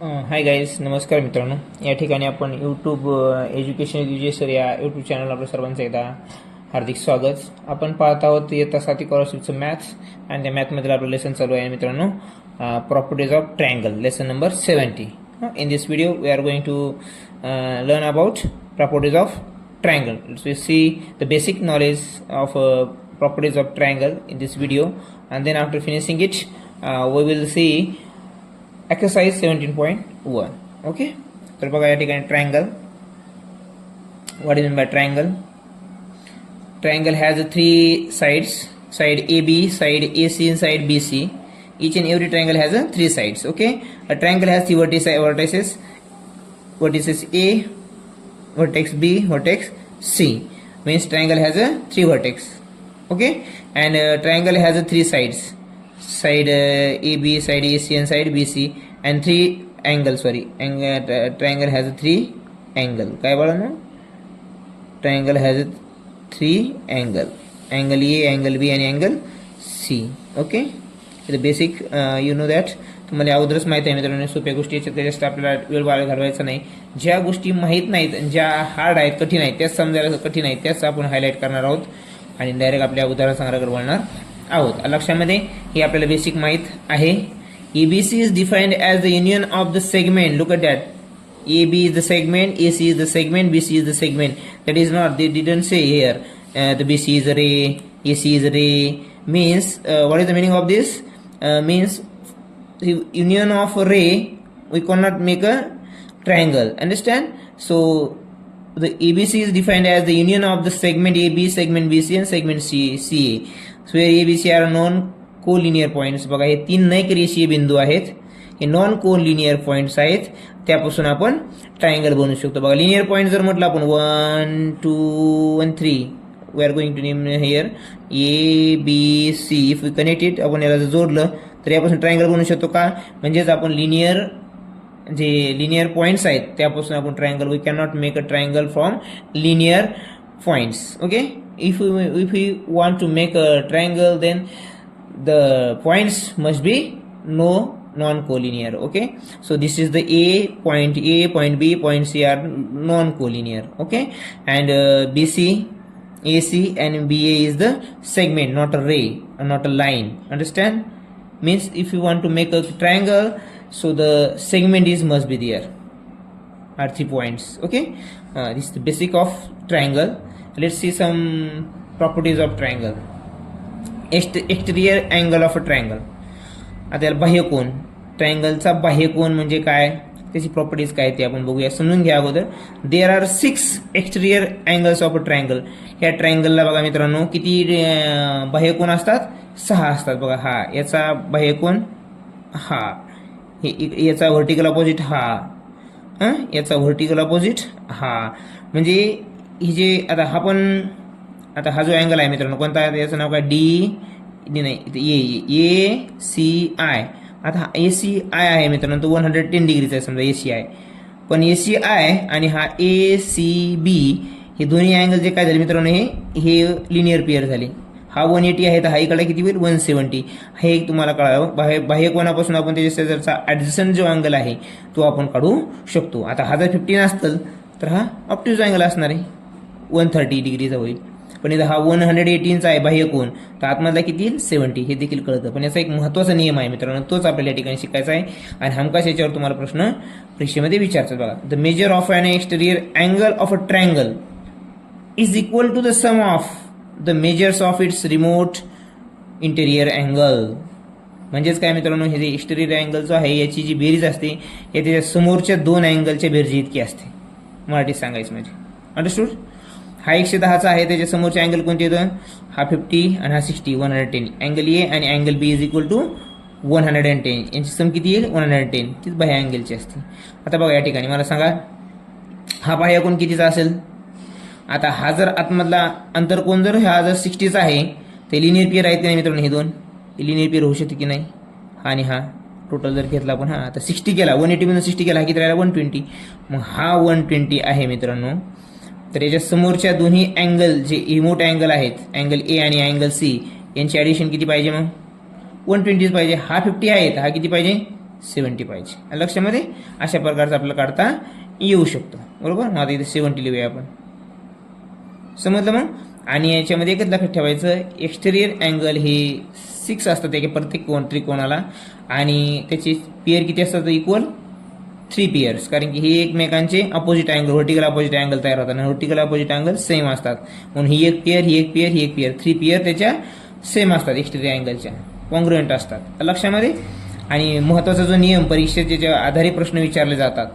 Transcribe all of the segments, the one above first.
Hi guys, नमस्कार मित्रांनो. या ठिकाणी आपण यूट्यूब एज्युकेशन सर या यूट्यूब चॅनल आपल्या सर्वांचं एकदा हार्दिक स्वागत. आपण पाहत आहोत इयत्ता 7वी स्कॉलरशिपचं मॅथ्स आणि त्या मॅथमधील आपलं लेसन चालू आहे मित्रांनो, properties of triangle, lesson number 70. In this video we are going to learn about properties of triangle. So we see the basic knowledge of properties of triangle in this video, and then after finishing it we will see exercise 17.1. okay, तर बघा या ठिकाणी triangle. what is meant by triangle? Triangle has three sides, side AB, side AC and side BC. Each and every triangle has three sides. Okay, a triangle has three vertices, vertices A, vertex B, vertex C. Means triangle has three vertex. Okay, and triangle has three sides, side AB, side AC and side BC, and three angles. Triangle has three angle. काय बोला ना? Triangle has three angle. Angle A, angle B and angle C. Okay, the basic you know that. तुम्हाला अगोदरच माहिती आहे मित्रांनो, सोप्या गोष्टी जास्त आपल्याला वेळ वाया घालवायचा नाही. ज्या गोष्टी माहीत नाहीत, ज्या हार्ड आहेत, कठीण आहेत, त्याच समजायला कठीण आहेत, त्याच आपण हायलाईट करणार आहोत आणि डायरेक्ट आपल्या उदाहरण संग्रहाकडे वळणार आहोत. लक्षामध्ये हे आपल्याला बेसिक माहीत आहे. ABC is defined as the union of the segment. Look at that. AB is the segment, AC is the segment, BC is the segment. That is not, they didn't say here the BC is a ray, AC is a ray. Means what is the meaning of this? Means the union of a ray, we cannot make a triangle. Understand? So the ABC is defined as the union of the segment AB, segment BC and segment CA. So here ABC are non collinear points. बघा हे तीन नैक रेषीय बिंदू आहेत, हे non collinear points आहेत, त्यापासून आपण ट्रायंगल बनवू शकतो. बघा लिनियर पॉइंट जर म्हटलं आपण 1 2 and 3, we are going to name here ABC. If we connect it, आपण याला जर जोडलं तर यापासून ट्रायंगल बनवू शकतो का? म्हणजेच आपण लिनियर पॉइंट्स आहेत त्यापासून आपण triangle, we can not make a triangle from linear points. Okay, if we want to make a triangle, then the points must be non-collinear. Okay, so this is the point A, point B, point C are non-collinear. Okay, and BC, AC and BA is the segment, not a ray or not a line. Understand? Means if you want to make a triangle, so the segment must be there, are 3 points. Okay, this is the basic of triangle. Let's see some properties of triangle. Exterior angle of a triangle. आता याला बाह्यकोन, ट्रायंगलचा बाह्यकोन म्हणजे काय, त्याची properties काय ते आपण बघूया, समजून घ्या अगोदर. There are 6 exterior angles of a triangle. ह्या ट्रायंगलला बघा मित्रांनो किती बाह्यकोन असतात? 6 असतात. बघा हा याचा बाह्यकोन, हा याचा व्हर्टिकल अपोजिट, हा याचा व्हर्टिकल अपोजिट, हा. म्हणजे ही जे आता हा जो अँगल आहे मित्रांनो कोणता आहे, याचं नाव काय, डी नाही, ACI. आता हा ACI आहे मित्रांनो, तो 110 डिग्रीचा आहे समजा ACI. पण ACI आणि हा ACB हे दोन्ही अँगल जे काय झाले मित्रांनो, हे लिनियर पेअर झाले. हा 180 आहे तर हा इकडे किती होईल, 170. हे एक तुम्हाला कळावं. बाह्य कोणापासून आपण त्याच्या शेजारचा ॲडजस्टंट जो अँगल आहे तो आपण काढू शकतो. आता हा जर 15 असतं तर हा ऑप्टिव्ह अँगल असणार आहे, 130 डिग्रीचा होईल. पण इथं हा 118चा आहे बाह्य कोन, तर आतमधला किती येईल, 70. हे देखील कळतं. पण याचा एक महत्त्वाचा नियम आहे मित्रांनो, तोच आपल्याला या ठिकाणी शिकायचा आहे आणि हमखास याच्यावर तुम्हाला प्रश्न परीक्षेमध्ये विचारतात. बघा, the measure of an exterior angle of a triangle is equal to the sum of the measures of its remote interior angle. म्हणजेच काय मित्रांनो, हे जे एक्सटेरियर अँगल जो आहे याची जी बेरीज असते हे त्याच्या समोरच्या 2 अँगलच्या बेरजी इतकी असते, मराठीत सांगायचं म्हणजे. अंडरस्टूड? हा 110चा आहे, त्याच्या समोरचे अँगल कोणते येतं, हा 50 आणि हा 60, 110. अँगल ए आणि angle B is equal to 110. यांची सम किती येईल, 110. तीच बाह्य अँगलची असते. आता बघा या ठिकाणी मला सांगा, हा बाह्य कोन कितीचा असेल. आता हा जर आतमधला अंतर कोण जर हा जर 60चा आहे, ते लिनियर पेअर आहेत की नाही मित्रांनो, हे दोन लिनियर पेअर होऊ शकते की नाही. हा आणि हा टोटल जर घेतला आपण, हा आता 60 केला, 180 मधून 60 केला, हा किती राहिला, 120. मग हा 120 आहे मित्रांनो. तर याच्या समोरच्या दोन्ही अँगल जे रिमोट अँगल आहेत, अँगल ए आणि अँगल सी, यांची ॲडिशन किती पाहिजे, मग 120 पाहिजे. हा 50 आहे, हा किती पाहिजे, 70 पाहिजे. लक्षामध्ये अशा प्रकारचा आपल्याला काढता येऊ शकतो. बरोबर. मग आता इथे 70 लिहूया आपण. समजलं मग. आणि याच्यामध्ये एकच लक्षात ठेवायचं, एक्सटेरियर अँगल हे 6 असतात एका प्रत्येक त्रिकोणाला, आणि त्याची पेअर किती असतात, इक्वल 3 पेअर्स. कारण की हे एकमेकांचे opposite angle, vertical opposite angle तयार होतात आणि व्हर्टिकल अपोजिट अँगल सेम असतात. म्हणून ही एक पेअर, ही एक पेअर, ही एक पेअर, 3 पेअर त्याच्या सेम असतात, एक्सटेरियर अँगलच्या कॉन्ग्रुएंट असतात. लक्षामध्ये. आणि महत्त्वाचा जो नियम, परीक्षेच्या आधारे प्रश्न विचारले जातात.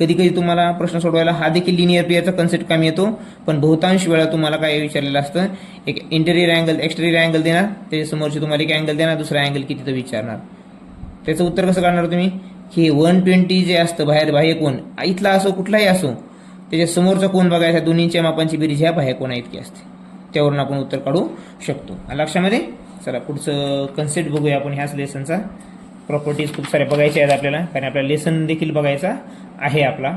कधी कधी तुम्हाला प्रश्न सोडवायला हा देखील लिनियर पेअरचा कन्सेप्ट कामी येतो, पण बहुतांश वेळा तुम्हाला काय विचारलेलं असतं, एक इंटेरियर अँगल, एक्सटेरियर अँगल देणार, त्याच्यासमोरची तुम्हाला एक अँगल देणार, दुसरा अँगल किती तर विचारणार. त्याचं उत्तर कसं काढणार तुम्ही, की 120 जे असतं बाह्य कोण, इथला असो कुठलाही असो, त्याच्या समोरचा कोण बघायचा, दोन्हीच्या मापांची बेरीज ह्या बाह्य कोणा इतकी असते, त्यावरून आपण उत्तर काढू शकतो. लक्षामध्ये. चला पुढचं कन्सेप्ट बघूया आपण ह्याच लेसनचा. प्रॉपर्टीज खूप साऱ्या बघायच्या आहेत आपल्याला, कारण आपल्याला लेसन देखील बघायचा आहे आपला.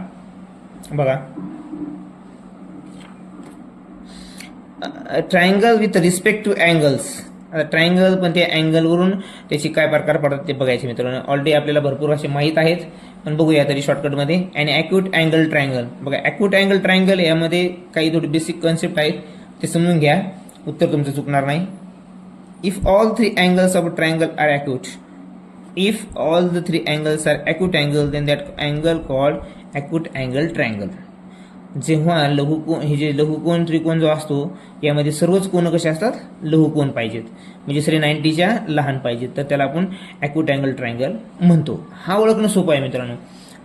बघा, triangle with respect two angles. आता ट्रायंगल पण ते अँगलवरून त्याची काय प्रकार पडतात ते बघायचे मित्रांनो. ऑलरेडी आपल्याला भरपूर असे माहीत आहेत, पण बघूया तरी शॉर्टकटमध्ये. आणि ॲक्यूट अँगल ट्रायंगल. बघा, ॲक्यूट अँगल ट्रायंगल यामध्ये काही थोडी बेसिक कन्सेप्ट आहेत, ते समजून घ्या, उत्तर तुमचं चुकणार नाही. If all 3 angles of a triangle are acute, if all the 3 angles are acute angle, then that angle called acute angle triangle. जेव्हा लघुकोन, हे जे लघुकोन त्रिकोण जो असतो, यामध्ये सर्वच कोण कसे असतात, लघुकोन पाहिजेत, म्हणजे सगळे 90च्या लहान पाहिजेत, तर त्याला आपण ॲक्यूट अँगल ट्रायंगल म्हणतो. हा ओळखणं सोपं आहे मित्रांनो,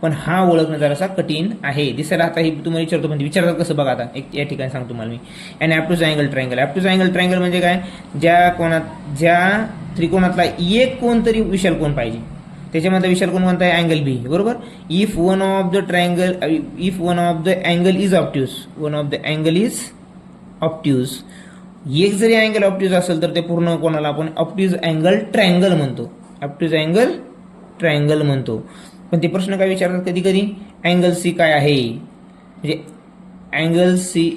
पण हा ओळखणं जरासा कठीण आहे. दिसायला आता हे तुम्हाला विचारतो, म्हणजे विचारतात कसं बघा. आता एक या ठिकाणी सांगतो तुम्हाला मी. आणि ॲप्टूज अँगल ट्रायंगल. ॲप्टूज अँगल ट्रायंगल म्हणजे काय, ज्या त्रिकोणातला एक कोण तरी विशाल कोण पाहिजे, त्याच्यामध्ये विशाल कोण कोणता आहे, अँगल बी. बरोबर. If one of the angle is obtuse, one of the angle is obtuse, एक जरी अँगल ऑप्ट्यूज असेल तर ते पूर्ण कोणाला आपण ऑप्ट्यूज अँगल ट्रायंगल म्हणतो, ऑप्ट्यूज अँगल ट्रायंगल म्हणतो. पण ते प्रश्न काय विचारतात कधी कधी, अँगल सी काय आहे, म्हणजे अँगल सी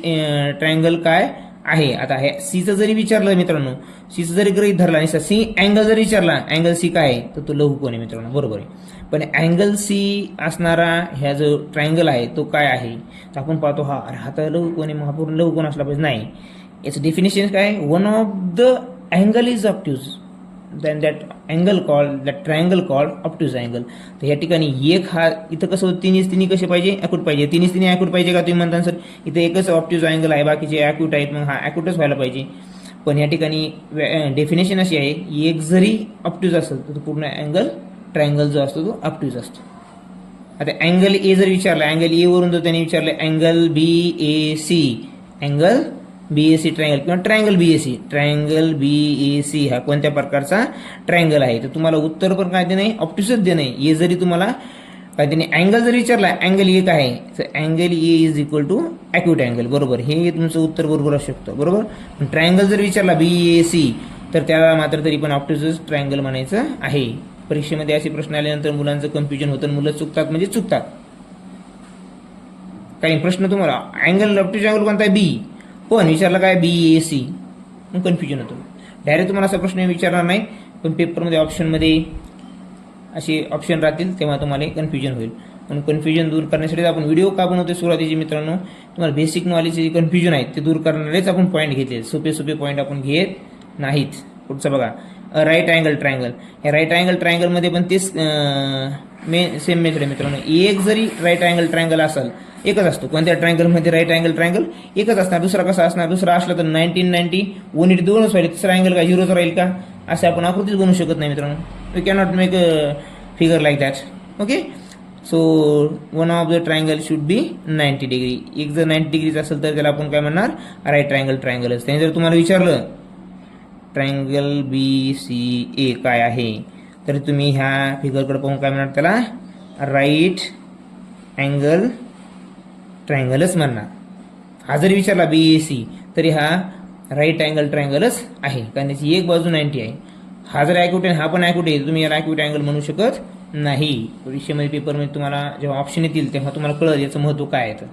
ट्रायंगल काय आहे. आता हे सीचं जरी विचारलं मित्रांनो, सीचं जरी गृहीत धरला आणि सी अँगल जरी विचारला, अँगल सी काय आहे, तर तो लघुकोन आहे मित्रांनो. बरोबर आहे. पण अँगल सी असणारा ह्या जो ट्रायंगल आहे तो काय आहे, तर आपण पाहतो हा तर लघुकोन आहे, मग हा पूर्ण लघुकोन असला पाहिजे. नाही, याचं डेफिनेशन काय, one of the angle is obtuse, then that triangle called obtuse angle. तर या ठिकाणी एक हा, इथं कसं होतं, तिन्ही कसे पाहिजे, ॲक्यूट पाहिजे. तिन्ही ॲक्यूट पाहिजे का तुम्ही म्हणता सर, इथं एकच ऑप्ट्यूज अँगल आहे, बाकीचे ॲक्यूट आहेत, मग हा ॲक्यूटच व्हायला पाहिजे. पण या ठिकाणी डेफिनेशन अशी आहे, एक जरी ऑप्ट्यूज असेल तर पूर्ण अँगल ट्रायंगल जो असतो तो ऑप्ट्यूज असतो. आता अँगल ए जर विचारला, अँगल ए वरून जर त्यांनी विचारलं angle BAC, angle BAC triangle किंवा ट्रायंगल BAC हा कोणत्या प्रकारचा ट्रायंगल आहे, तर तुम्हाला उत्तर पण काय देणे, ऑप्ट्यूजच देणे. ए जरी तुम्हाला काय देणे, अँगल जर विचारला, अँगल ए काय आहे, तर angle A is equal to acute angle. बरोबर, हे तुमचं उत्तर बरोबर असू शकतं. बरोबर. पण ट्रायंगल जर विचारला BAC, तर त्याला मात्र तरी पण ऑप्ट्यूजच ट्रायंगल म्हणायचं आहे. परीक्षेमध्ये असे प्रश्न आल्यानंतर मुलांचं कन्फ्युजन होतं, मुलं चुकतात म्हणजे चुकतात. काही प्रश्न तुम्हाला अँगल ऑप्ट्यूज अँगल कोणता आहे, बी, पण विचारला काय BAC, मग कन्फ्युजन होतं. डायरेक्ट तुम्हाला असा प्रश्न विचारणार नाही, पण पेपरमध्ये ऑप्शनमध्ये असे ऑप्शन राहतील, तेव्हा तुम्हाला कन्फ्युजन होईल. म्हणून कन्फ्युजन दूर करण्यासाठी आपण व्हिडिओ का बनवते सुरुवातीचे मित्रांनो, तुम्हाला बेसिक नॉलेजचे जे कन्फ्युजन आहेत ते दूर करणारेच आपण पॉईंट घेतले, सोपे पॉईंट आपण घेत नाहीत. पुढचं बघा, राईट अँगल ट्रायंगल. या राईट अँगल ट्रायंगलमध्ये पण तेच सेम मेथड आहे मित्रांनो. एक जरी राईट अँगल ट्रायंगल असेल, एकच असतो, कोणत्या ट्रायंगलमध्ये राईट अँगल ट्रायंगल एकच असणार. दुसरा कसा असणार, दुसरा असला तर 1990 180 दोनच राहील, तिसरा अँगल काय 0च राहील का, असे आपण आकृतीच बनवू शकत नाही मित्रांनो. We cannot make a figure like that. Okay. So one of the triangle should be 90 degree. एक जर 90 डिग्रीच असेल तर त्याला आपण काय म्हणणार, राईट अँगल ट्रायंगलच. त्याने जर तुम्हाला विचारलं ट्रायंगल BCA काय आहे, तर तुम्ही ह्या फिगरकडे पाहून काय म्हणणार, त्याला राईट अँगल ट्रायंगलच म्हणणार. हा जरी विचारला BAC, तरी हा राईट अँगल ट्रायंगलच आहे, कारण त्याची एक बाजू 90 आहे. हा जर ॲक्यूट आहे, हा पण ॲक्यूट आहे, तुम्ही याला ॲक्यूट अँगल म्हणू शकत नाही. परीक्षेमध्ये पेपरमध्ये तुम्हाला जेव्हा ऑप्शन येतील तेव्हा तुम्हाला कळेल याचं महत्त्व काय आहे. तर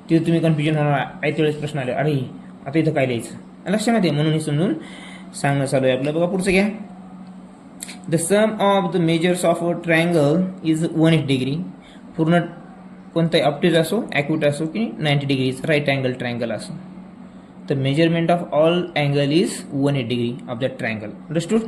तिथे तुम्ही कन्फ्युजन होणार आहे, त्यावेळेस प्रश्न आले, अरे आता इथं काय लिहायचं, लक्षामध्ये, म्हणून हे समजून सांगणं चालू आहे आपलं. बघा पुढचं घ्या. The sum of the measures of a triangle is 180 degree. पूर्ण कोणताही ऑप्टिज असो, ॲक्यूट असो की 90 डिग्रीज राईट अँगल ट्रायंगल असो, the measurement of all angle is 180 degree of that triangle. Understood?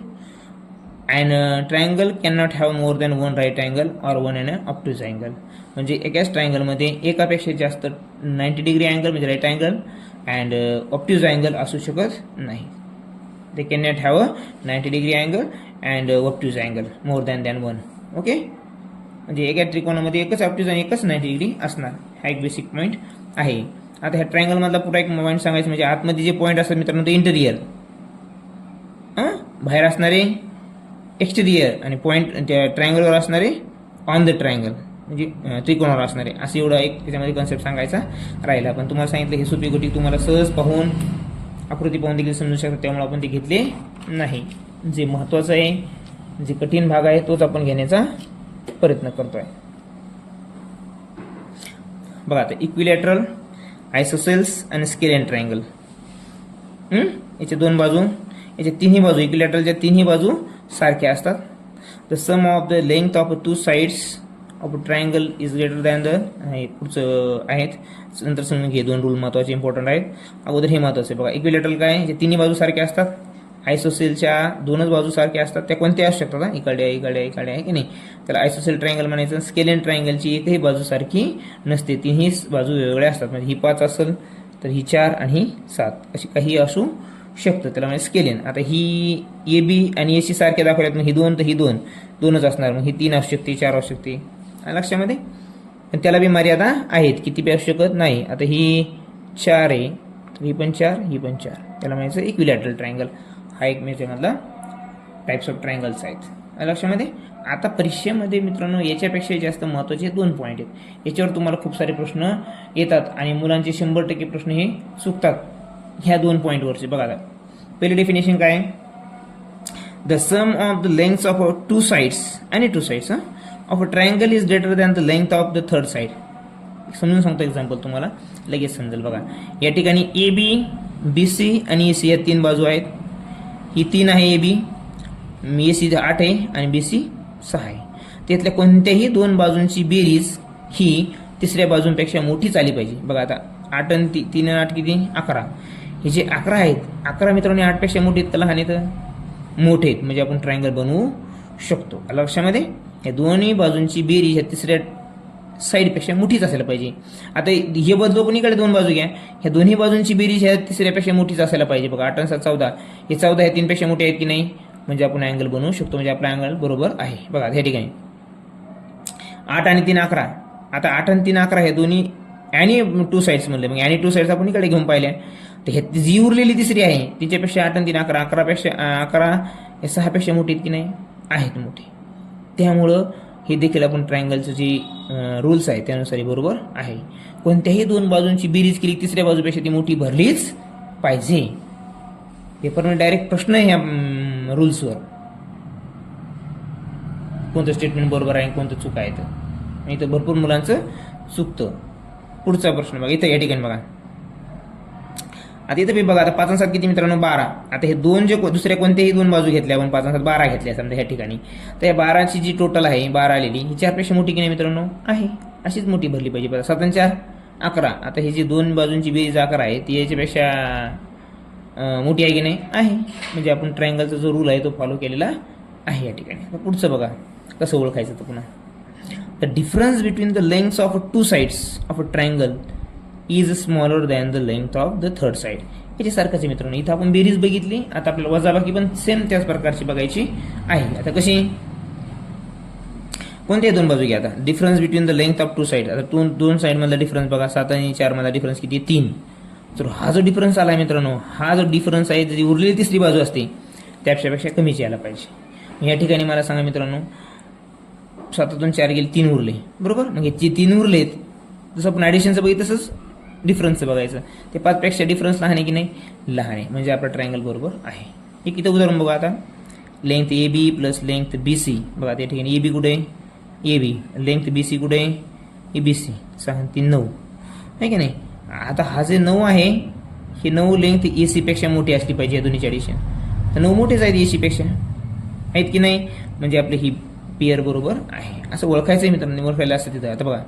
And triangle cannot have more than one right angle or one and an obtuse angle. म्हणजे एकाच ट्रायंगलमध्ये एकापेक्षा जास्त 90 degree angle म्हणजे right angle and obtuse angle असू शकत नाही. They can not have a 90 degree angle and obtuse angle more than one. Okay, म्हणजे एका त्रिकोणामध्ये एकच ऑप्ट्यूज आणि एकच 90 डिग्री असणार. हा एक बेसिक पॉईंट आहे. आता ह्या ट्रायंगल मधला पुरा एक पॉईंट सांगायचं म्हणजे आतमध्ये जे पॉईंट असतात मित्रांनो ते इंटेरियर, बाहेर असणारे एक्सटेरियर आणि पॉईंट त्या ट्रायंगलवर असणारे ऑन द ट्रायंगल म्हणजे त्रिकोणावर असणारे, असं एवढा एक त्याच्यामध्ये कन्सेप्ट सांगायचा राहिला. पण तुम्हाला सांगितलं हे सोपी गोष्टी तुम्हाला सहज पाहून आकृती पाहून देखील समजू शकतात, त्यामुळे आपण ते घेतले नाही. जे महत्वाचं आहे, जे कठीण भाग आहे तोच आपण घेण्याचा प्रयत्न करतोय. बघा आता इक्विलॅटरल, आयसोसेल्स आणि स्केलेन ट्रायंगल. याच्या दोन बाजू, याच्या तिन्ही बाजू, इक्विलॅटरलच्या तिन्ही बाजू सारख्या असतात. The sum of the length of 2 sides of a triangle is greater than the, पुढचं आहेत नंतर समजून घे. दोन रूल महत्वाचे इम्पॉर्टंट आहेत. अगोदर हे महत्वाचं आहे बघा. इक्विलॅटरल काय, याच्या तिन्ही बाजू सारख्या असतात. आयसोसेलच्या दोनच बाजू सारख्या असतात. त्या कोणत्या असू शकतात, इकडे आहे की नाही, त्याला आयसोसेल ट्रायंगल म्हणायचं. स्केलेन ट्रायंगलची एकही बाजू सारखी नसते, तिन्ही बाजू वेगवेगळ्या असतात. म्हणजे ही 5 असेल तर ही 4 आणि ही 7 अशी काही असू शकतं, त्याला म्हणजे स्केलेन. आता ही ए बी आणि एसी सारख्या दाखवल्यात, मग ही 2 तर ही 2च असणार. मग ही 3 असू शकते, 4 असू शकते, लक्षामध्ये. पण त्याला बी मर्यादा आहेत, किती बी असू शकत नाही. आता ही 4 आहे तर ही पण 4, ही पण 4, त्याला म्हणायचं इक्विलॅटरल ट्रायंगल. हा एक त्याच्यामधला टाइप्स ऑफ ट्रायंगल्स आहेत, लक्षामध्ये. आता परीक्षेमध्ये मित्रांनो याच्यापेक्षा जास्त महत्त्वाचे 2 पॉईंट आहेत. याच्यावर तुम्हाला खूप सारे प्रश्न येतात आणि मुलांचे 100% प्रश्न हे चुकतात ह्या 2 पॉईंटवरचे. बघा आता पहिली डेफिनेशन काय, the sum of the lengths of 2 sides आणि 2 sides of a triangle is greater than the length of the third side. समजून सांगतो एक्झाम्पल, तुम्हाला लगेच समजेल. बघा या ठिकाणी ए बी, बी सी आणि ए सी या 3 बाजू आहेत. ही 3 आहे ए बी, ए सी 8 आहे आणि बी सी 6 आहे. त्यातल्या कोणत्याही 2 बाजूंची बेरीज ही तिसऱ्या बाजूंपेक्षा मोठीच आली पाहिजे. बघा आता 8 आणि 3 आणि 8 किती, 11. हे जे 11 आहेत, 11 मित्रांनो 8पेक्षा मोठे आहेत, लहान आहेत मोठे आहेत, म्हणजे आपण ट्रायंगल बनवू शकतो. लक्षामध्ये या दोन्ही बाजूंची बेरीज ह्या तिसऱ्या साईडपेक्षा मोठीच असायला पाहिजे. आता हे बदलो पण इकडे 2 बाजू घ्या, ह्या दोन्ही बाजूंची बेरीज ह्या तिसऱ्यापेक्षा मोठीच असायला पाहिजे. बघा 8 आणि 7 14, हे 14 ह्या 3पेक्षा मोठे आहेत की नाही, म्हणजे आपण अँगल बनवू शकतो, म्हणजे आपला अँगल बरोबर आहे. बघा ह्या ठिकाणी 8 आणि 3 11. आता 8 आणि 3 11 हे दोन्ही आणि 2 साइड्स म्हणले, मग आणि 2 साइड्स आपण इकडे घेऊन पाहिल्या. तर हे जी उरलेली तिसरी आहे तिच्यापेक्षा 8 आणि 3 11, 11 हे 6पेक्षा मोठी आहेत की नाही, आहेत मोठी. त्यामुळं हे देखील आपण ट्रायंगलचं जे रूल्स आहे त्यानुसार बरोबर आहे. कोणत्याही 2 बाजूंची बेरीज केली तिसऱ्या बाजूपेक्षा ती मोठी भरलीच पाहिजे. पेपरमध्ये डायरेक्ट प्रश्न आहे ह्या रूल्सवर, कोणतं स्टेटमेंट बरोबर आहे कोणतं चूक आहे. तर इथं भरपूर मुलांचं चुकतं. पुढचा प्रश्न बघा इथं, या ठिकाणी बघा. आता इथं बी बघा, आता 5 आणि 7 किती मित्रांनो, 12. आता हे 2 जे दुसऱ्या कोणत्याही 2 बाजू घेतल्या आपण, 5 आणि 7 12 घेतल्या समजा ह्या ठिकाणी, तर या 12ची जी टोटल आहे 12 आलेली ही 4पेक्षा मोठी की नाही मित्रांनो, आहे. अशीच मोठी भरली पाहिजे. बघा 7 आणि 4 11. आता ही जी 2 बाजूंची बेरीज 11 आहे ती याच्यापेक्षा मोठी आहे की नाही, आहे. म्हणजे आपण ट्रायंगलचा जो रूल आहे तो फॉलो केलेला आहे या ठिकाणी. पुढचं बघा कसं ओळखायचं तर पुन्हा, the difference between the lengths of 2 sides of a triangle is smaller than the length of the third side. याच्यासारखंच आहे मित्रांनो. इथं आपण बेरीज बघितली, आता आपल्याला वजाबाकी पण सेम त्याच प्रकारची बघायची आहे. आता कशी, कोणत्याही 2 बाजू घ्या. आता difference between the length of 2 side, आता 2 साइड मधला डिफरन्स बघा, 7 आणि 4 मधला डिफरन्स किती, 3. तर हा जो डिफरन्स आला मित्रांनो, हा जो डिफरन्स आहे जी उरलेली तिसरी बाजू असते त्यापेक्षा कमीच यायला पाहिजे. या ठिकाणी मला सांगा मित्रांनो, 7तून 4 गेले, 3 उरले बरोबर. मग जे 3 उरलेत, जसं आपण ॲडिशनचं बघितलं तसंच डिफरन्सचं बघायचं. ते 5पेक्षा डिफरन्स लहान आहे की नाही, लहान आहे, म्हणजे आपला ट्रायंगल बरोबर आहे. एक इथं उदाहरण बघा. आता length A B plus length B C. बघा त्या ठिकाणी ए बी कुठे आहे, A B. Length B C कुठे आहे, ए बी सी. 6 आणि 3 9 आहे की नाही. आता हा जे 9 आहे, हे 9 लेंथ ए सीपेक्षा मोठी असली पाहिजे या दोन्हीची ॲडिशन. तर 9 मोठेच आहेत ए सीपेक्षा, आहेत की नाही, म्हणजे आपली ही पेअर बरोबर आहे असं ओळखायचं आहे मित्रांनो. ओळखायला असतं तिथं. आता बघा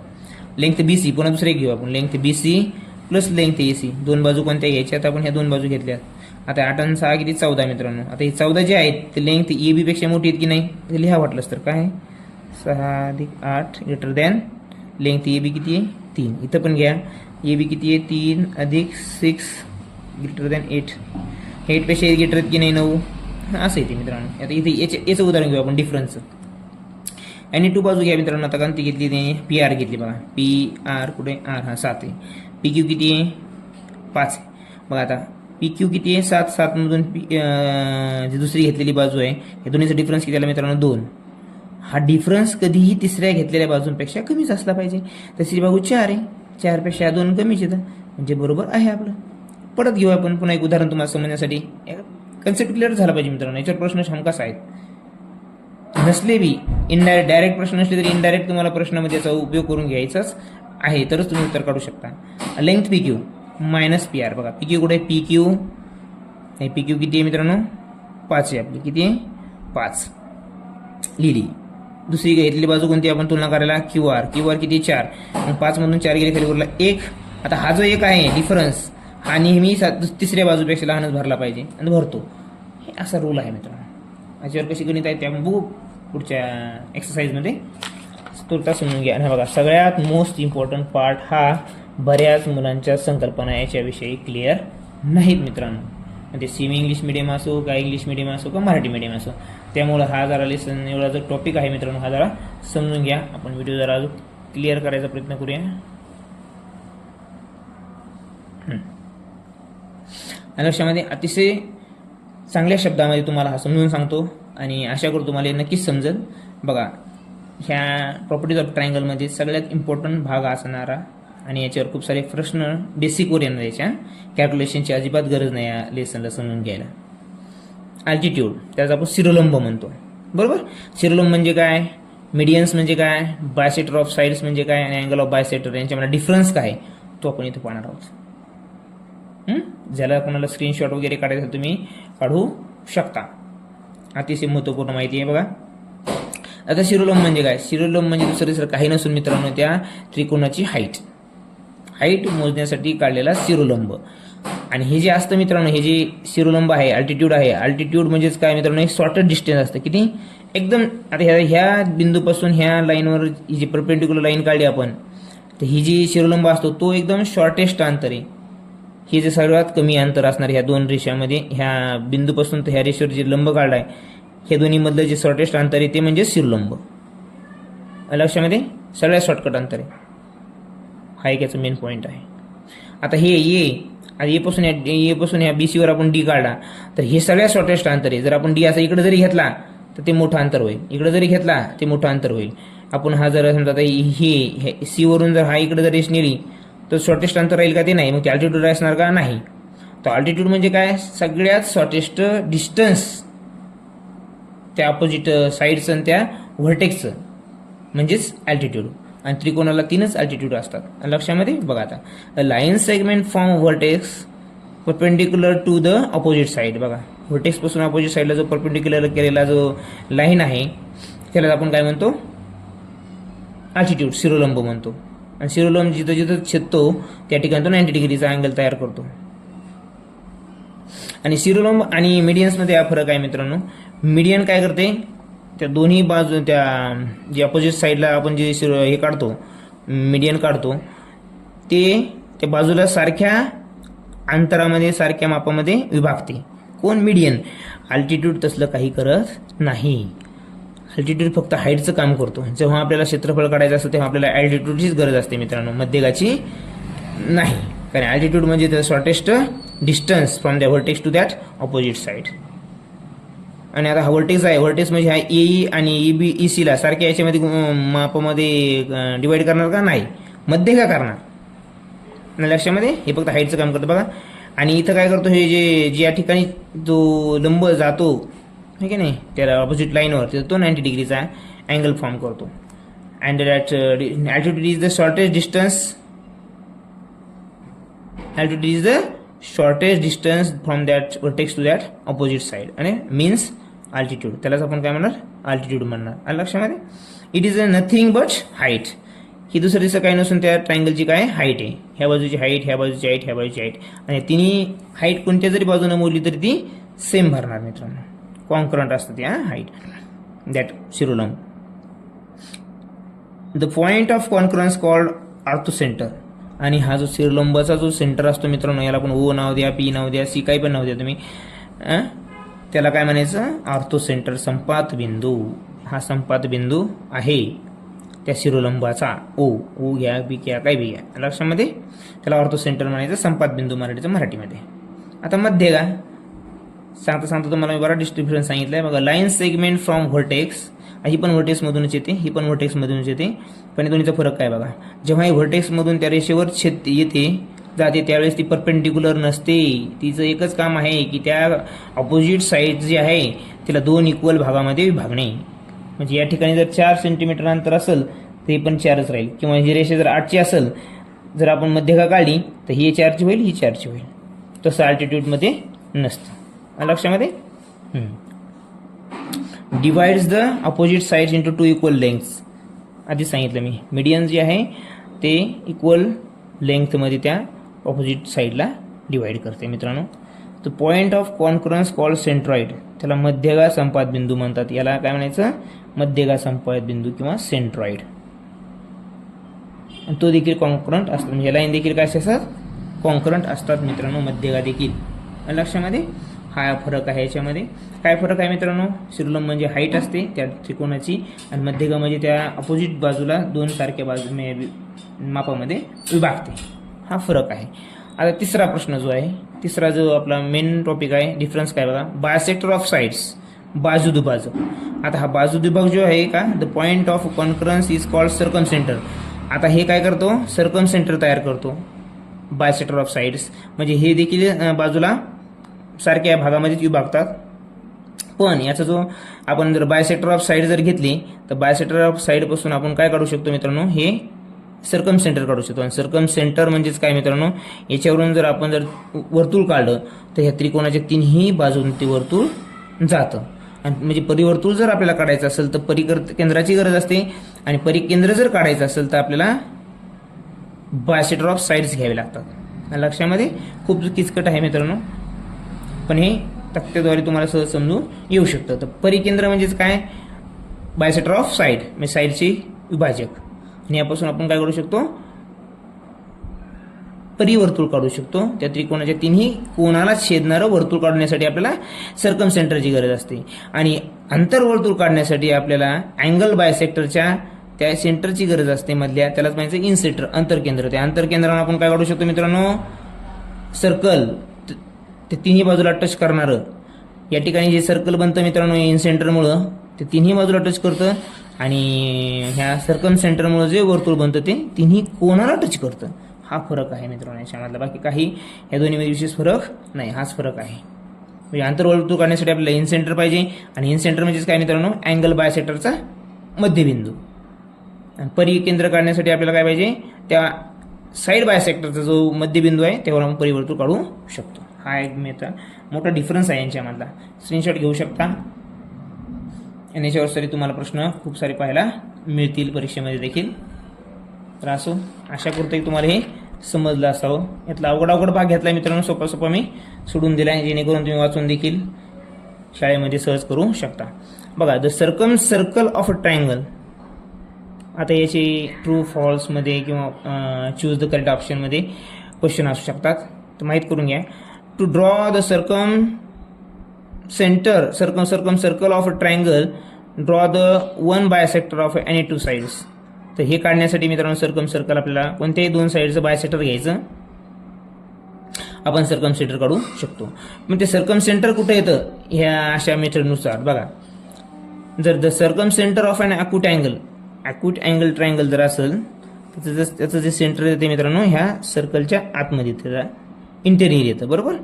लेंथ BC, पुन्हा दुसरे घेऊ आपण. Length BC plus length AC, दोन बाजू कोणत्या घ्यायच्या, आता आपण ह्या दोन बाजू घेतल्यात. आता 8 आणि 6 किती 14 मित्रांनो. आता ही 14 जे आहेत ते लेंथ AB पेक्षा मोठी आहेत की नाही, ते लिहा वाटलंच तर. काय 6 + 8 ग्रेटर दॅन लेंथ AB किती आहे 3. इथं पण घ्या AB किती आहे 3 + 6 ग्रेटर दॅन 8. 8 पेक्षा ग्रेटर आहेत की नाही 9. असं येते मित्रांनो. आता इथे याचं उदाहरण घेऊ आपण डिफरन्सचं. आणि 2 बाजू घ्या मित्रांनो. आता कोणती घेतली ते PR घेतली बघा. PR कुठे R हा 7 आहे. PQ किती आहे 5 आहे. बघा आता PQ किती आहे 7. 7 मधून जी दुसरी घेतलेली बाजू आहे या दोन्हीचा डिफरन्स किती आला मित्रांनो 2. हा डिफरन्स कधीही तिसऱ्या घेतलेल्या बाजूंपेक्षा कमीच असला पाहिजे. तिसरी बाजू 4 आहे. 4 पेक्षा 2 कमीच येतं, म्हणजे बरोबर आहे आपलं. परत घेऊ आपण पुन्हा एक उदाहरण तुम्हाला समजण्यासाठी. कन्सेप्ट क्लिअर झाला पाहिजे मित्रांनो. याच्यावर प्रश्न हमखास आहेत. नसले बी इनडायरेक्ट, डायरेक्ट प्रश्न नसले तरी इनडायरेक्ट तुम्हाला प्रश्नामध्ये याचा उपयोग करून घ्यायचाच आहे, तरच तुम्ही उत्तर काढू शकता. Length PQ minus PR. बघा PQ कुठे PQ किती आहे मित्रांनो 5 आहे आपली. किती आहे 5 लिहिली. दुसरी घेतलेली बाजू कोणती आपण तुलना करायला QR किती 4. मग 5 मधून 4 गेले खाली उरला 1. आता हा जो 1 आहे डिफरन्स हा नेहमी तिसऱ्या बाजूपेक्षा लहानच भरला पाहिजे आणि भरतो. हे असा रूल आहे मित्रांनो. याच्यावर कशी गणित आहे ते आपण बघू पुढच्या एक्सरसाइजमध्ये. तुर्ता समजून घ्या. आणि बघा सगळ्यात मोस्ट इम्पॉर्टंट पार्ट हा बऱ्याच मुलांच्या संकल्पना याच्याविषयी क्लिअर नाहीत मित्रांनो. म्हणजे सेमी इंग्लिश मिडियम असो का इंग्लिश मिडियम असो का मराठी मिडियम असो, त्यामुळं हा जरा लेसन एवढा जो टॉपिक आहे मित्रांनो हा जरा समजून घ्या. आपण व्हिडिओ जरा अजून क्लिअर करायचा प्रयत्न करूया. आणि लक्षामध्ये अतिशय चांगल्या शब्दामध्ये तुम्हाला हा समजून सांगतो आणि आशा करतो तुम्हाला नक्कीच समजेल. बघा ह्या प्रॉपर्टीज ऑफ ट्रायंगलमध्ये सगळ्यात इम्पॉर्टंट भाग असणारा आणि याच्यावर खूप सारे प्रश्न बेसिकवर येणार. याच्या कॅल्क्युलेशनची अजिबात गरज नाही या लेसनला समजून घ्यायला. अल्टिट्यूड त्याचा आपण शिरोलंब म्हणतो बरोबर. शिरोलंब म्हणजे काय, मीडियन्स म्हणजे काय, बायसेक्टर ऑफ साइड्स म्हणजे काय आणि अँगल ऑफ बायसेक्टर यांच्यामध्ये डिफरन्स काय तो आपण इथे पाहणार आहोत. ज्याला कोणाला स्क्रीनशॉट वगैरे काढायचं तुम्ही काढू शकता. अतिशय महत्त्वपूर्ण माहिती आहे बघा. आता शिरोलंब म्हणजे काय, शिरोलंब म्हणजे दुसरं काही नसून मित्रांनो त्या त्रिकोणाची हाईट मोजण्यासाठी काढलेला शिरोलंब. आणि हे जे असतं मित्रांनो हे जे शिरोलंब आहे अल्टिट्यूड आहे. अल्टिट्यूड म्हणजेच काय मित्रांनो एक शॉर्टेस्ट डिस्टन्स असतं. किती एकदम. आता ह्या बिंदूपासून ह्या लाईनवर ही जी परपेंडिक्युलर लाईन काढली आपण, तर ही जी शिरोलंब असतो तो एकदम शॉर्टेस्ट अंतर आहे. हे जे सर्वात कमी अंतर असणार ह्या दोन रेषामध्ये, ह्या बिंदूपासून तर ह्या रेषेवर जे लंब काढलाय हे दोन्ही मधलं जे शॉर्टेस्ट अंतर आहे ते म्हणजे शिरोलंब. लक्षामध्ये सगळ्यात शॉर्टकट अंतर आहे. हा एक याचा मेन पॉईंट आहे. आता हे येपासून ह्या BC वर आपण D काढला तर हे सगळ्यात शॉर्टेस्ट अंतर आहे. जर आपण D असं इकडे जरी घेतला तर ते मोठं अंतर होईल, इकडे जरी घेतला ते मोठं अंतर होईल. आपण हा जर समजा आता हे C वरून जर हा इकडे जर रेष नेली तर शॉर्टेस्ट अंतर राहील का, ते नाही. मग ते अल्टिट्यूड असणार का, नाही. तर अल्टिट्यूड म्हणजे काय, सगळ्यात शॉर्टेस्ट डिस्टन्स त्या अपोजिट साईडचं आणि त्या व्हर्टेक्सचं म्हणजेच अल्टिट्यूड. आणि त्रिकोणाला 3च अल्टिट्यूड असतात. लक्षामध्ये बघा आता line segment from vertex perpendicular to the opposite side. बघा व्हर्टेक्स पासून अपोजिट साईडला जो परपेंडिक्युलर केलेला जो लाईन आहे त्याला आपण काय म्हणतो, अल्टिट्यूड, शिरोलंब म्हणतो. आणि शिरोलंब जिथं जिथं छेदतो त्या ठिकाणी तो 90 डिग्रीचा अँगल तयार करतो. आणि शिरोलंब आणि मीडियन्समध्ये हा फरक आहे मित्रांनो. मीडियन काय करते, त्या दोन्ही बाजू त्या जे अपोजिट साईडला आपण जे हे काढतो मीडियन काढतो ते त्या बाजूला सारख्या अंतरामध्ये सारख्या मापामध्ये विभागते. कोण, मीडियन. अल्टिट्यूड तसलं काही करत नाही. अल्टिट्यूड फक्त हाईटचं काम करतो. जेव्हा आपल्याला क्षेत्रफळ काढायचं असतं तेव्हा आपल्याला अल्टिट्यूडचीच गरज असते मित्रांनो, मध्यगाची नाही. कारण अल्टिट्यूड म्हणजे the shortest distance from the vertex to that opposite side. आणि आता हा व्हर्टेक्स आहे, व्हर्टेक्स म्हणजे हा AE आणि EC ला सारख्या याच्यामध्ये मापामध्ये डिवाइड करणार का, नाही. मध्ये का करणार, लक्षामध्ये. हे फक्त हाईटचं काम करतं बघा. आणि इथं काय करतो, हे जे या ठिकाणी जो लंब जातो ठीक आहे नाही त्याला ऑपोजिट लाईनवर, तिथं तो 90 डिग्रीचा अँगल फॉर्म करतो. And that altitude is the shortest distance, altitude is the shortest distance from that vertex to that opposite side. आणि मीन्स अल्टिट्यूड, त्यालाच आपण काय म्हणणार, अल्टिट्यूड म्हणणार. आलं लक्षामध्ये. It is a nothing but height. ही दुसरं दिसं काही नसून त्या ट्रायंगलची काय हाईट आहे. ह्या बाजूची हाईट, ह्या बाजूची हाईट, ह्या बाजूची हाईट, आणि तिन्ही हाईट कोणत्या जरी बाजूने मोजली तरी ती सेम भरणार मित्रांनो. कॉन्करंट असतं त्या हाईट, दॅट शिरोलंब. The point of concurrence called orthocentre. आणि हा जो शिरोलंबाचा जो सेंटर असतो मित्रांनो, याला आपण ओ नाव द्या, पी नाव द्या, सी काही पण नाव द्या तुम्ही, त्याला काय म्हणायचं, ऑर्थोसेंटर, संपात बिंदू. हा संपात बिंदू आहे त्या शिरोलंबाचा. ओ घ्या, बी घ्या, काही बी घ्या, लक्षामध्ये. त्याला ऑर्थोसेंटर म्हणायचं, संपात बिंदू मराठीमध्ये. आता मध्य का सांगता तुम्हाला मी बरा डिफरन्स सांगितलाय बघा. लाईन सेगमेंट फ्रॉम व्हर्टेक्स, ही पण व्हर्टेक्समधूनच येते, ही पण व्हर्टेक्समधूनच येते, पण दोन्हीचा फरक काय बघा. जेव्हा ही व्हर्टेक्समधून त्या रेषेवर येते जाते त्यावेळेस ती परपेंडिक्युलर नसते. तिचं एकच काम आहे की त्या ऑपोजिट साईड जी आहे तिला 2 इक्वल भागामध्ये विभागणे. म्हणजे या ठिकाणी जर 4 सेंटीमीटर अंतर असेल तर ही पण 4च राहील, किंवा ही रेषा जर 8ची असेल, जर आपण मध्यगा काढली तर ही 4ची होईल, ही 4ची होईल. तसं अल्टिट्यूडमध्ये नसतं. लक्षामध्ये. Divides the opposite sides into 2 equal lengths. आधी सांगितलं मी, मीडियन जे आहे ते इक्वल लेंथमध्ये त्या ऑपोजिट साईडला डिवाइड करते मित्रांनो. The point of concurrence called centroid. त्याला मध्यगा संपात बिंदू म्हणतात. याला काय म्हणायचं, मध्यगा संपात बिंदू किंवा सेंट्रॉइड. तो देखील कॉन्करंट असतो. म्हणजे लाईन देखील काय असतात, कॉन्करंट असतात मित्रांनो, मध्यगा देखील. लक्षामध्ये. हा फरक आहे याच्यामध्ये. काय फरक आहे मित्रांनो, शिरोलंब म्हणजे हाईट असते त्या त्रिकोणाची, आणि मध्यगा म्हणजे त्या अपोजिट बाजूला 2 सारख्या बाजू मापामध्ये विभागते. हा फरक आहे. आता तिसरा प्रश्न जो आहे, तिसरा जो आपला मेन टॉपिक आहे, डिफरन्स काय बघा. बायसेक्टर ऑफ साइड्स, बाजू दुभाजक. आता हा बाजू दुभाग जो आहे का, the point of concurrence is called circum centre. आता हे काय करतो, सर्कम सेंटर तयार करतो. बायसेक्टर ऑफ साइड्स म्हणजे हे देखील बाजूला सारख्या भागामध्ये विभागतात. पण याचा जो आपण जर बायसेक्टर ऑफ साइड जर घेतली तर बायसेक्टर ऑफ साइड पासून आपण काय काढू शकतो मित्रांनो, हे सर्कम सेंटर काढू शकतो. आणि सर्कम सेंटर म्हणजेच काय मित्रांनो, याच्यावरून जर आपण जर वर्तुळ काढलं तर ह्या त्रिकोणाच्या 3ही बाजून ते वर्तुळ जातं. आणि म्हणजे परिवर्तुळ जर आपल्याला काढायचं असेल तर परिकेंद्राची गरज असते, आणि परिकेंद्र जर काढायचं असेल तर आपल्याला बायसेक्टर ऑफ साइड्स घ्यावे लागतात. लक्षामध्ये. खूप किचकट आहे मित्रांनो, पण हे तक्त्याद्वारे तुम्हाला सहज समजून येऊ शकतं. तर परिकेंद्र म्हणजेच काय, बायसेक्टर ऑफ साइड म्हणजे साइडची विभाजक. आणि यापासून आपण काय करू शकतो, परिवर्तुळ काढू शकतो. त्या त्रिकोणाच्या 3ही कोणाला छेदणारं वर्तुळ काढण्यासाठी आपल्याला सर्कम सेंटरची गरज असते. आणि आंतरवर्तुळ काढण्यासाठी आपल्याला अँगल बायसेक्टरच्या त्या सेंटरची गरज असते मधल्या, त्यालाच म्हणायचं इन सेंटर, अंतरकेंद्र. त्या अंतरकेंद्रावर आपण काय काढू शकतो मित्रांनो, सर्कल, ते 3ही बाजूला टच करणारं. या ठिकाणी जे सर्कल बनतं मित्रांनो इन सेंटरमुळं ते 3ही बाजूला टच करतं, आणि ह्या सर्कम सेंटरमुळं जे वर्तुळ बनतं ते 3ही कोणाला टच करतं. हा फरक आहे मित्रांनो याच्यामधला. बाकी काही ह्या दोन्हीमध्ये विशेष फरक नाही, हाच फरक आहे. म्हणजे आंतरवर्तुळ काढण्यासाठी आपल्याला इन सेंटर पाहिजे, आणि इन सेंटर म्हणजेच काय मित्रांनो, अँगल बायसेक्टरचा मध्यबिंदू. आणि परिकेंद्र काढण्यासाठी आपल्याला काय पाहिजे, त्या साईड बायसेक्टरचा जो मध्यबिंदू आहे त्यावर आपण परिवर्तुळ काढू शकतो. हा एक मोठा डिफरन्स आहे यांच्यामधला. स्क्रीनशॉट घेऊ शकता, आणि याच्यावर तरी तुम्हाला प्रश्न खूप सारे पाहायला मिळतील परीक्षेमध्ये देखील. तर असो, आशा करतो की तुम्हाला हे समजलं असावं. यातला अवघड भाग घेतला मित्रांनो, सोपा मी सोडून दिला आहे, जेणेकरून तुम्ही वाचून देखील शाळेमध्ये सहज करू शकता. बघा, the circle of a triangle. आता याचे ट्रू फॉल्समध्ये किंवा चूज द करेक्ट ऑप्शनमध्ये क्वेश्चन असू शकतात, तर माहीत करून घ्या. To draw the circumcircle of a triangle, draw the 1 bisector of any 2 sides. तर हे काढण्यासाठी मित्रांनो सर्कल आपल्याला कोणत्याही 2 साइडचं बायसेक्टर घ्यायचं, आपण सर्कम सेंटर काढू शकतो. मग ते सर्कम सेंटर कुठे येतं, ह्या अशा मेथडनुसार बघा. जर the circumcentre of an acute angle triangle जर असेल तर त्याचं जे सेंटर येते मित्रांनो ह्या सर्कलच्या आतमध्ये त्याला इंटेरियर येतं, बरोबर.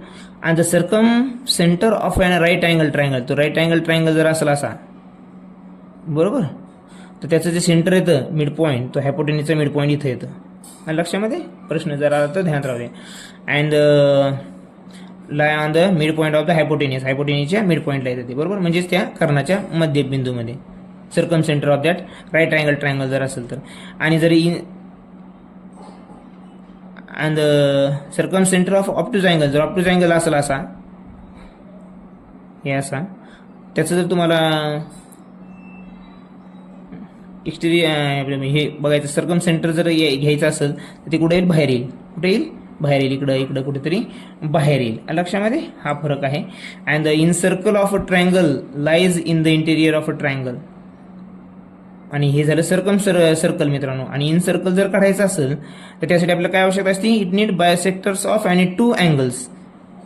आणि the circumcentre of an right angle triangle, तो राईट अँगल ट्रायंगल जर असेल असा, बरोबर, तर त्याचं जे सेंटर येतं मिड पॉईंट, तो हायपोटेन्यूजचा मिड पॉईंट इथं येतं. आणि लक्षामध्ये प्रश्न जर आला तर ध्यानात राहू दे. And lie on the mid point of the hypotenuse, हायपोटेनियसच्या मिड पॉईंटला येते ते, बरोबर, म्हणजेच त्या कर्णाच्या मध्यबिंदूमध्ये, circumcentre of that right angle triangle जर असेल तर. आणि जर and circumcentre of obtuse angle, जर ऑप्टिज अँगल असेल असा, हे असा, त्याचं जर तुम्हाला एक्सटेरियर हे बघायचं, सर्कम सेंटर जर घ्यायचं असेल तर ते कुठे येईल, बाहेर येईल. कुठे येईल, बाहेर येईल, इकडं कुठेतरी बाहेर येईल. लक्षामध्ये हा फरक आहे. And the in circle of a triangle lies in the interior of a triangle. आणि हे झालं सर्कल मित्रांनो. आणि इन सर्कल जर काढायचं असेल तर त्यासाठी आपल्याला काय आवश्यकता असते, इट नीड बायसेक्टर्स ऑफ आणि 2 अँगल्स,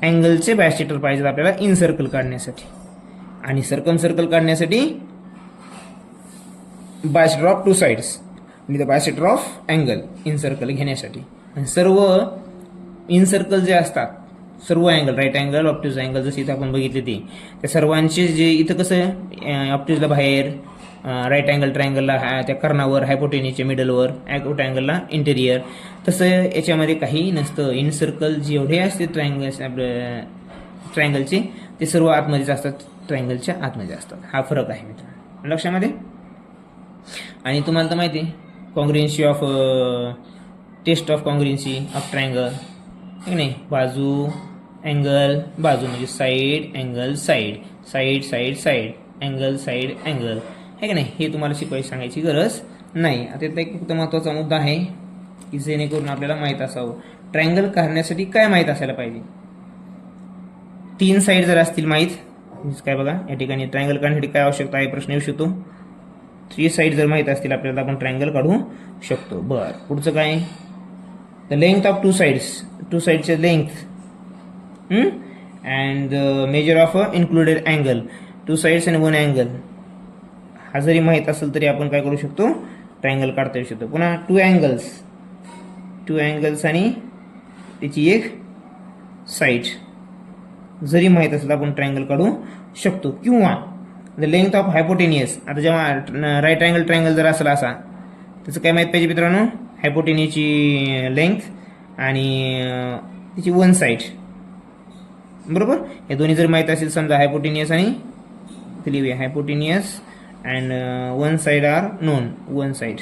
अँगलचे बायसेक्टर पाहिजेत आपल्याला इन सर्कल काढण्यासाठी. आणि सर्कल काढण्यासाठी बायसेक्टर ऑफ 2 साइड्स आणि the bisector of angle incircle घेण्यासाठी. आणि सर्व इन सर्कल जे असतात, सर्व angle, right angle, obtuse angle, जसे इथं आपण बघितले ते, त्या सर्वांचे जे इथं कसं ऑप्टिजला बाहेर, राईट अँगल ट्रायंगलला त्या कर्णावर, हायपोटेनियसच्या मिडलवर, ॲक्यूट अँगलला इंटेरियर, तसं याच्यामध्ये काही नसतं. इन सर्कल जेवढे असते ट्रायंगलचे ते सर्व आतमध्येच असतात, ट्रायंगलच्या आतमध्ये असतात. हा फरक आहे मित्रांनो, लक्षामध्ये. आणि तुम्हाला तर माहिती आहे congruency of test of congruency of triangle, आहे नाही, बाजू अँगल बाजू म्हणजे side angle side, side side side, angle side angle, आहे का नाही. हे तुम्हाला शिकवायची सांगायची गरज नाही. आता इथला एक फक्त महत्त्वाचा मुद्दा आहे की जेणेकरून आपल्याला माहीत असावं, ट्रायंगल काढण्यासाठी काय माहीत असायला पाहिजे. 3 साईड जर असतील माहीत, काय बघा या ठिकाणी ट्रायंगल काढण्यासाठी काय आवश्यकता आहे प्रश्न येऊ शकतो. 3 साईड जर माहीत असतील आपल्याला आपण ट्रायंगल काढू शकतो. बरं, पुढचं काय, द लेंथ ऑफ 2 साइड्स, 2 साइडचे length, and measure of a included angle, 2 sides and 1 angle. हा जरी माहीत असेल तरी आपण काय करू शकतो, ट्रायंगल काढता येऊ शकतो. पुन्हा 2 अँगल्स आणि त्याची एक साईड जरी माहीत असेल आपण ट्रायंगल काढू शकतो. किंवा द लेंथ ऑफ हायपोटेनियस, आता जेव्हा राईट अँगल ट्रायंगल जर असेल असा, त्याचं काय माहीत पाहिजे मित्रांनो, हायपोटेनियसची लेंथ आणि तिची 1 साईड, बरोबर. हे दोन्ही जर माहीत असेल, समजा हायपोटेनियस आणि लिहूया, hypotenuse and 1 side are known, 1 side,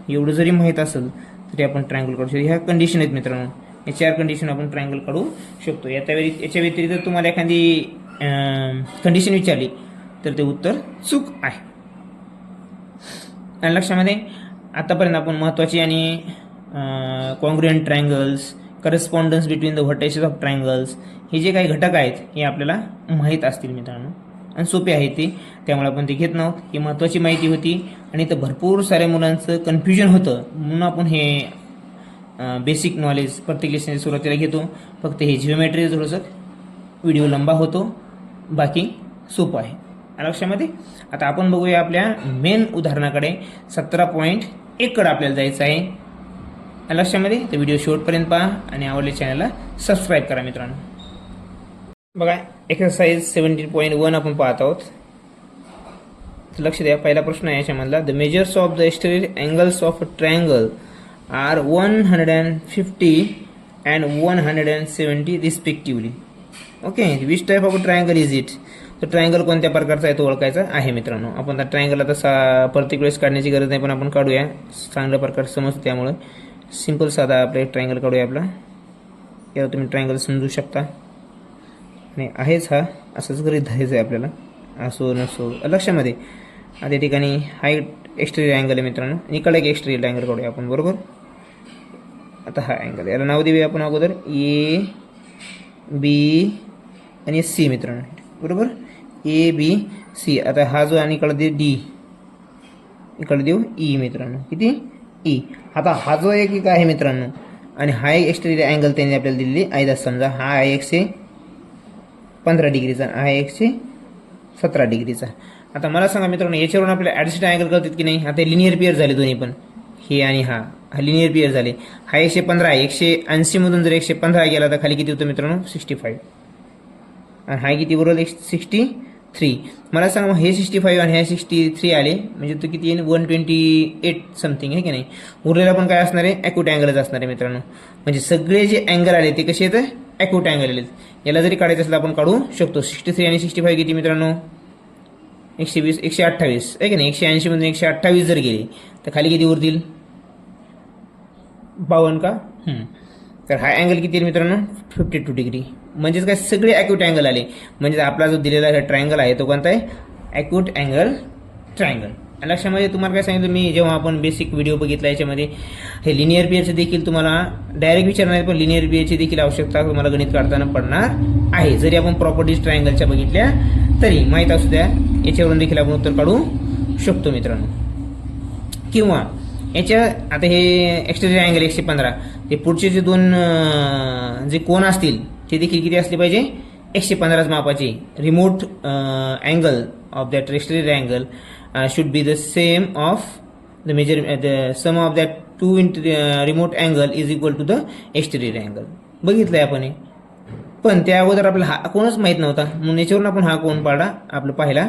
एवढं जरी माहीत असेल तरी आपण ट्रायंगल काढू शकतो. ह्या कंडिशन आहेत मित्रांनो, या 4 कंडिशन आपण ट्रायंगल काढू शकतो. याच्या व्यतिरिक्त तुम्हाला एखादी कंडिशन विचारली तर ते उत्तर चूक आहे. आणि लक्षामध्ये आतापर्यंत आपण महत्त्वाची आणि congruent triangles, correspondence between the vertices of triangles, हे जे काही घटक आहेत हे आपल्याला माहीत असतील मित्रांनो, आणि सोपे आहे ते, त्यामुळे आपण ते घेत नव्हत. ही महत्त्वाची माहिती होती आणि तर भरपूर साऱ्या मुलांचं कन्फ्युजन होतं, म्हणून आपण हे बेसिक नॉलेज प्रत्येक लेसनच्या सुरुवातीला घेतो. फक्त हे जिओमेट्री थोडंसं व्हिडिओ लंबा होतो, बाकी सोपं आहे. लक्षामध्ये. आता आपण बघूया आपल्या मेन उदाहरणाकडे. 17.1 कडे आपल्याला जायचं आहे. लक्षामध्ये. तर व्हिडिओ शेवटपर्यंत पहा आणि आवडले चॅनलला सबस्क्राईब करा मित्रांनो. बघा एक्सरसाइज 17.1 आपण पाहत आहोत. लक्ष द्या. पहिला प्रश्न आहे याच्यामधला, the measures of the exterior angles of a triangle are 150 and 170 respectively. Okay. Which type of triangle is it. तर ट्रायंगल कोणत्या प्रकारचा आहे तो ओळखायचा आहे मित्रांनो. आपण आता ट्रायंगल आता प्रत्येक वेळेस काढण्याची गरज नाही, पण आपण काढूया. चांगल्या प्रकारे समजतं, त्यामुळे सिंपल साधा आपले ट्रायंगल काढूया आपला. याला तुम्ही ट्रायंगल समजू शकता. आणि आहेच हा असंच गरीब धरायचं आहे आपल्याला, असो नसो. लक्षामध्ये. आता या ठिकाणी हा एक्सटेरियर अँगल आहे मित्रांनो. इकडे एक एक्सटेरियर अँगल काढूया आपण. बरोबर. आता हा अँगल, याला नाव देऊया आपण अगोदर ए बी आणि सी मित्रांनो. बरोबर. A B C. आता हा जो आणि इकडे दे डी, इकडे देऊ ई मित्रांनो. किती ई. आता हा जो एक आहे मित्रांनो, आणि हा एक एक्सटेरियर अँगल त्यांनी आपल्याला दिलेली आहे. समजा हा आहे 115 डिग्रीचा, हा आहे 117 डिग्रीचा. आता मला सांगा मित्रांनो, याच्यावरून आपल्याला ॲडजस्टेड अँगल करतात की नाही. आता लिनियर पेअर झाले दोन्ही पण, हे आणि हा लिनियर पेअर झाले. हा 115 आहे. 180 मधून जर 115 गेला तर खाली किती होतं मित्रांनो, 65. आणि हा किती बरोबर 63. मला सांगा हे 65 आणि हे 63 आले म्हणजे तो किती येईल, 128 समथिंग आहे की नाही. उरलेला पण काय असणार आहे, ॲक्यूट अँगलच असणार आहे मित्रांनो. म्हणजे सगळे जे अँगल आले ते कसे आहेत, ॲक्यूट अँगल आले. याला जरी काढायचं असेल आपण काढू शकतो. 63 आणि 65 किती मित्रांनो? 120 128 आहे की नाही. 180 मधून 128 जर गेले तर खाली किती उरतील? 52 का? तर हा अँगल किती आहे मित्रांनो? 52 डिग्री. म्हणजेच काय, सगळे ॲक्यूट अँगल आले. म्हणजे आपला जो दिलेला ट्रायंगल आहे तो कोणता आहे? Acute angle triangle. लक्षामध्ये तुम्हाला काय सांगितलं मी, जेव्हा आपण बेसिक व्हिडिओ बघितला याच्यामध्ये हे लिनियर पेअरचे देखील तुम्हाला डायरेक्ट विचारणार, पण लिनियर पेअरची देखील आवश्यकता तुम्हाला गणित काढताना पडणार आहे. जरी आपण प्रॉपर्टीज ट्रायंगलच्या बघितल्या तरी माहीत असू द्या, याच्यावरून देखील आपण उत्तर काढू शकतो मित्रांनो. किंवा याच्या आता हे एक्सटेरियर अँगल 115, ते पुढचे जे दोन जे कोन असतील ते देखील किती असले पाहिजे? 115 मापाचे. Remote angle of that exterior angle should be the same of the the sum of that two remote angle is equal to the exterior angle. बघितलंय आपण हे, पण त्या अगोदर आपल्याला हा कोणच माहीत नव्हता, म्हणून याच्यावरून आपण हा कोण आपलं पाहिला.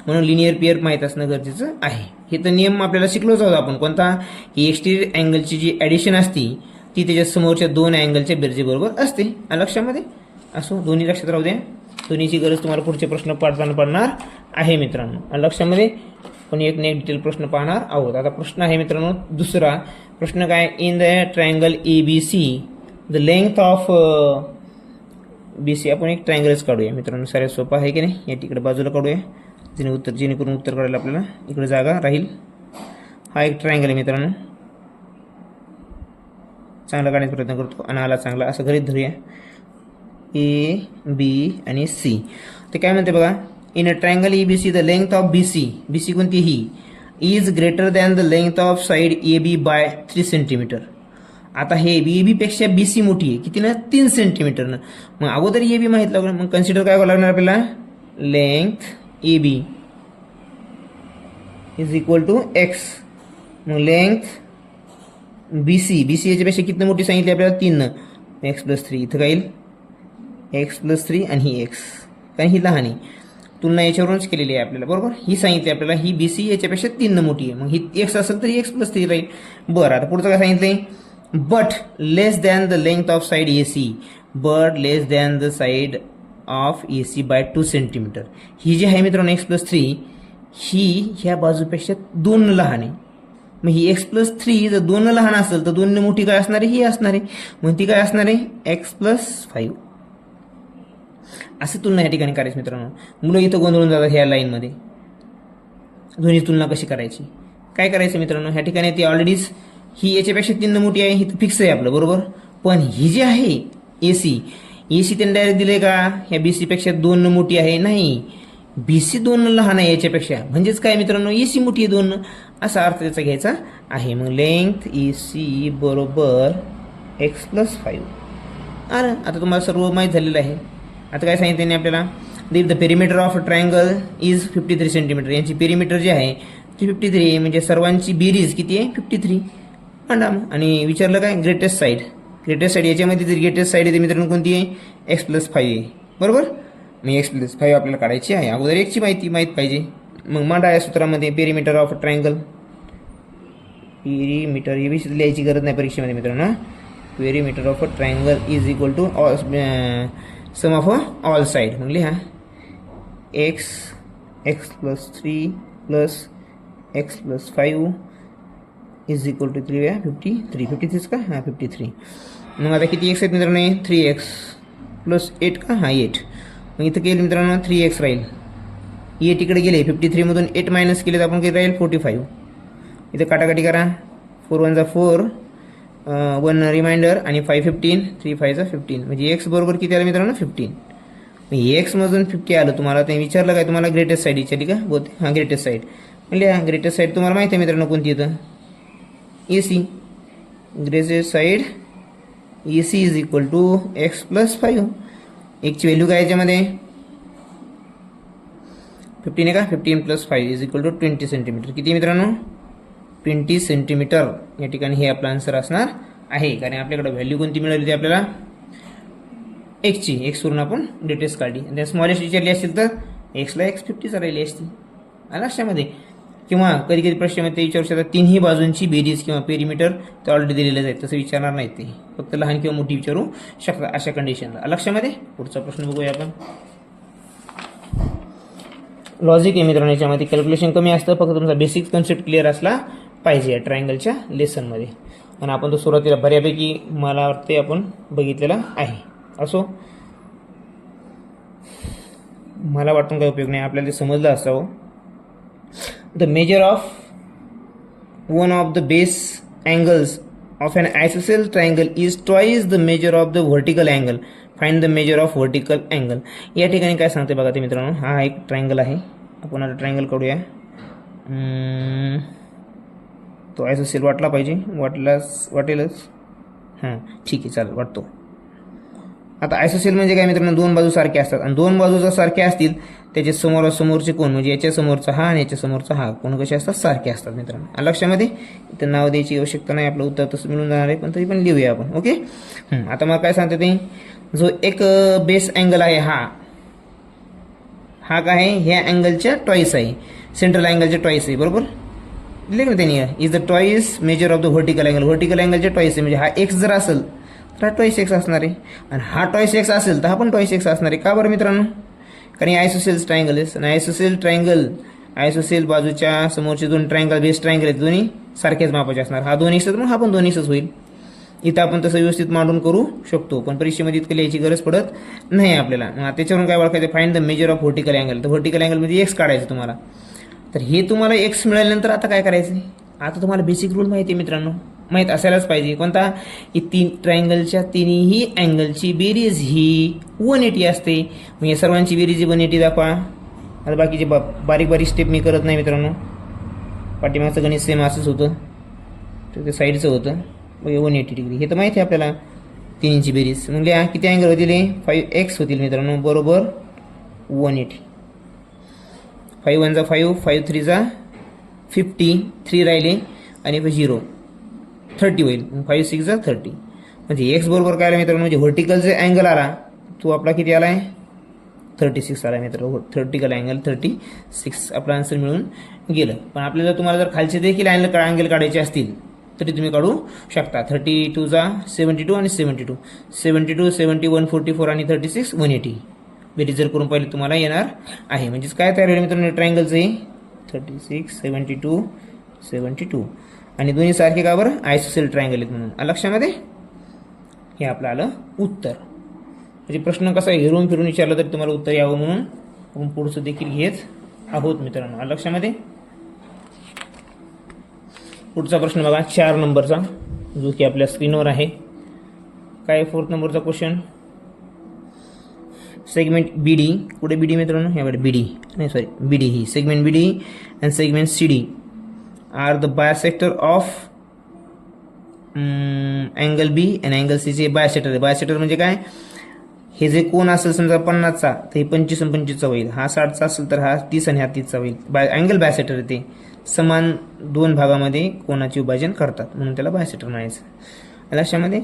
म्हणून लिनियर पेअर माहीत असणं गरजेचं आहे. हे तर नियम आपल्याला शिकलोच आहोत आपण. कोणता? की एक्सटेरियर अँगलची जी ॲडिशन असती ती त्याच्या समोरच्या दोन अँगलच्या बेरजेबरोबर असते. लक्षामध्ये असो, दोन्ही लक्षात राहू द्या. दोन्हीची गरज तुम्हाला पुढचे प्रश्न पाडताना पडणार आहे मित्रांनो. लक्षामध्ये पण एक डिटेल प्रश्न पाहणार आहोत. आता प्रश्न आहे मित्रांनो दुसरा प्रश्न काय? In the triangle ABC the length of BC. आपण एक ट्रायंगलच काढूया मित्रांनो. सारे सोपं आहे की नाही. या तिकडे बाजूला काढूया जेणेकरून उत्तर काढायला आपल्याला इकडे जागा राहील. हा एक ट्रायंगल आहे मित्रांनो. चांगला काढण्याचा प्रयत्न करतो आणि आला चांगला असं घरीच धरूया. A, B आणि C. ते काय म्हणते बघा, in a triangle ABC the length of BC कोणतीही is greater than the length of side AB by 3 centimetre. आता हे AB पेक्षा BC मोठी आहे किती ना? 3 सेंटीमीटरनं. मग अगोदर AB माहीत लागलं, मग कन्सिडर काय करावं लागणार आपल्याला? Length AB is equal to X. मग लेंथ BC याच्यापेक्षा किती मोठी सांगितली आपल्याला? 3. X+3 इथं काय येईल? X+3 आणि ही X, कारण ही लहान आहे. तुलना याच्यावरूनच केलेली आहे आपल्याला, बरोबर. ही सांगितली आपल्याला ही BC याच्यापेक्षा 3 मोठी आहे. मग ही X असेल तर X+3 राहील. बरं, आता पुढचं काय सांगितलंय? But less than the length of side AC. But less than the side of AC by 2 centimetre. ही जी आहे मित्रांनो X+3 ही ह्या बाजूपेक्षा 2 लहान आहे. मग ही X+3 जर 2 लहान असेल तर 2 मोठी काय असणार आहे? ही असणार आहे. मग ती काय असणार आहे? X+5. असं तुलना या ठिकाणी करायची मित्रांनो. मुलं इथं गोंधळून जातात ह्या लाईनमध्ये. दोन्ही तुलना कशी करायची? काय करायचं मित्रांनो, ह्या ठिकाणी ती ऑलरेडीच ही याच्यापेक्षा 3 मोठी आहे, ही तर फिक्स आहे आपलं, बरोबर. पण ही जी आहे AC त्यांनी डायरेक्ट दिले का ह्या BC पेक्षा 2 मोठी आहे? नाही, BC 2 लहान आहे याच्यापेक्षा. म्हणजेच काय मित्रांनो, AC मोठी आहे 2, असा अर्थ त्याचा घ्यायचा आहे. मग लेंथ AC बरोबर X+5. आता तुम्हाला सर्व माहीत झालेलं आहे. आता काय सांगितलं आपल्याला? The perimeter of triangle is 53 centimetre. यांची पेरिमीटर जे आहे ती 53 आहे. म्हणजे सर्वांची बेरीज किती आहे? 53. आणि विचारलं काय? ग्रेटेस्ट साईड याच्यामध्ये जर ग्रेटेस्ट साईड आहे मित्रांनो कोणती आहे? X+5 आहे, बरोबर. मग X+5 आपल्याला काढायची आहे. अगोदर एकची माहिती माहीत पाहिजे. मग मांडा या सूत्रामध्ये पेरिमीटर ऑफ ट्रायंगल. पेरिमीटर ही विषय लिहायची गरज नाही परीक्षेमध्ये मित्रांनो. Perimeter of a triangle is equal to sum of all side. मग लिहा X+3 plus X+5 is equal to 53 का? हां 53. मग आता किती X आहेत मित्रांनो? 3X प्लस 8 का? हां 8. मग इथं केलं मित्रांनो 3X राहील. 8 इकडे गेले, 53मधून 8 मायनस केले तर आपण किती राहील? 45. इथं काटाकाटी करा. 4 1 4, 1 रिमाइंडर आणि 5 15, 3 5 15. म्हणजे X बरोबर किती आलं मित्रांनो? 15. X मधून 50 आलं. तुम्हाला ते विचारलं काय? तुम्हाला ग्रेटेस्ट साईड विचारली का? बोलते हां ग्रेटेस्ट साईड. म्हणजे ग्रेटेस्ट साईड तुम्हाला माहिती आहे मित्रांनो कोणती येतं? AC. Greatest side AC is equal to X+5. Xची व्हॅल्यू काय याच्यामध्ये? 15 आहे का? 15 + 5 इज इक्वल टू 20 सेंटीमीटर. किती मित्रांनो? 20 सेंटीमीटर. या ठिकाणी हे आपलं आन्सर असणार आहे. कारण आपल्याकडे व्हॅल्यू कोणती मिळाली होती आपल्याला? Xची. X वरून आपण ग्रेटेस्ट काढली. आणि स्मॉलेस्ट विचारली असेल तर Xला X50 राहिली असती. लक्षामध्ये किंवा कधी कधी प्रश्नामध्ये ते विचारू शकतात तिन्ही बाजूंची बेरीज किंवा पेरिमीटर ते ऑलरेडी दिलेलं आहे, तसं विचारणार नाही, ते फक्त लहान किंवा मोठी विचारू शकतात अशा कंडिशनला. लक्षामध्ये पुढचा प्रश्न बघूया आपण. लॉजिक आहे मित्रांनो, याच्यामध्ये कॅल्क्युलेशन कमी असतं, फक्त तुमचा बेसिक कन्सेप्ट क्लिअर असला पाहिजे या ट्रायंगलच्या लेसनमध्ये. आणि आपण तो सुरुवातीला बऱ्यापैकी मला वाटते आपण बघितलेला आहे. असो, मला वाटून काही उपयोग नाही, आपल्याला ते समजलं असावं. The measure of one of the base angles of an isosceles triangle is twice the measure of the vertical angle. Find the measure of vertical angle. या ठिकाणी काय सांगते बघा ते मित्रांनो, हा एक ट्रायंगल आहे, आपण आता ट्रायंगल काढूया. तो आयसोसेल वाटला पाहिजे, वाटेलच. हां ठीक आहे, चालेल, वाटतो. आता आयसोसेल म्हणजे काय मित्रांनो, दोन बाजू सारख्या असतात आणि दोन बाजू जर सारख्या असतील त्याचे समोरासमोरचे कोण म्हणजे याच्या समोरचा हा आणि याच्या समोरचा हा कोण कसे असतात, सारखे असतात मित्रांनो. लक्षामध्ये इथं नाव द्यायची आवश्यकता नाही, आपलं उत्तर तसं मिळून जाणार आहे, पण तरी पण लिहूया आपण. ओके. आता मला काय सांगते ते, जो एक बेस अँगल आहे हा काय आहे, ह्या अँगलच्या ट्वाईस आहे, सेंट्रल अँगलच्या ट्वाईस आहे, बरोबर लिहिलं ना त्यांनी. Is the twice measure of the vertical angle. Vertical अँगलच्या ट्वाईस आहे, म्हणजे हा एक्स जर असेल तर हा ट्वाईस एक्स असणार आहे, आणि हा ट्वाईस एक्स असेल तर हा पण ट्वाईस एक्स असणार आहे. का बरं मित्रांनो, कारण आयसोसेल्स ट्रायंगल आहे, आणि आयसोसेल बाजूच्या समोरचे दोन ट्रायंगल बेस ट्रायंगल आहेत, दोन्ही सारखेच मापाचे असणार. हा 2x म्हणून हा पण 2x होईल. इथं आपण तसं व्यवस्थित मांडून करू शकतो, पण परीक्षेमध्ये इतकं लिहायची गरज पडत नाही आपल्याला. त्याच्यावरून काय ओळखायचं, find the measure of vertical angle. तर व्हर्टिकल अँगलमध्ये एक्स काढायचं तुम्हाला. तर हे तुम्हाला एक्स मिळाल्यानंतर आता काय करायचं, आता तुम्हाला बेसिक रूल माहिती आहे मित्रांनो, माहीत असायलाच पाहिजे. कोणता, ही तीन ट्रायंगलच्या तिन्ही अँगलची बेरीज ही 180 असते. मग या सर्वांची बेरीज 180 दाखवा. आता बाकीचे बारीक बारीक स्टेप मी करत नाही मित्रांनो, पाठीमागचं गणित सेम असंच होतं, तर ते साईडचं होतं. बघा 180 डिग्री, हे तर माहिती आहे आपल्याला, तिन्हीची बेरीज. म्हणजे किती अँगल होतील, 5x होतील मित्रांनो, बरोबर 180. 5 1 जा 5, 5 3 जा 50, 3 राहिले आणि 0 30 होईल. 5 6 जा 30. म्हणजे एक्स बरोबर काय आला मित्रांनो, म्हणजे व्हर्टिकलचा अँगल आला तो आपला किती आला आहे, 36 आला मित्रांनो. व्हर्टिकल अँगल 36, आपला आन्सर मिळून गेलं. पण आपल्याला तुम्हाला जर खालचे देखील अँगल काढायचे असतील तरी तुम्ही काढू शकता. 32 जा 72 आणि 72, 72 71 44 आणि 36 180. बेरीज जर करून पाहिजे तुम्हाला येणार आहे. म्हणजेच काय तयार होईल मित्रांनो, ट्रायंगलचं हे 36 72 72 आणि दोन्ही सारखे का बरं, आयसोसेल ट्रायंगल आहेत म्हणून. लक्षामध्ये हे आपलं आलं उत्तर. म्हणजे प्रश्न कसा हेरून फिरून विचारला तरी तुम्हाला उत्तर यावं म्हणून आपण पुढचं देखील घेत आहोत मित्रांनो. लक्षामध्ये पुढचा प्रश्न बघा 4 नंबरचा, जो की आपल्या स्क्रीनवर आहे. काय 4th नंबरचा क्वेश्चन, सेगमेंट बीडी. कुठे बीडी मित्रांनो, याकडे बीडी नाही सॉरी बीडी, ही segment BD and segment CD are the bisector of angle B and angle C. चे बायसेक्टर आहे. बायसेक्टर म्हणजे काय, हे जे कोण असेल समजा 50चा तर हे 25 आणि 25चा होईल, हा 60चा असेल तर हा 30 आणि हा 30चा होईल. अँगल बायसेक्टर आहे, ते समान दोन भागामध्ये कोणाचे विभाजन करतात म्हणून त्याला बायसेक्टर म्हणायचं. लक्षामध्ये.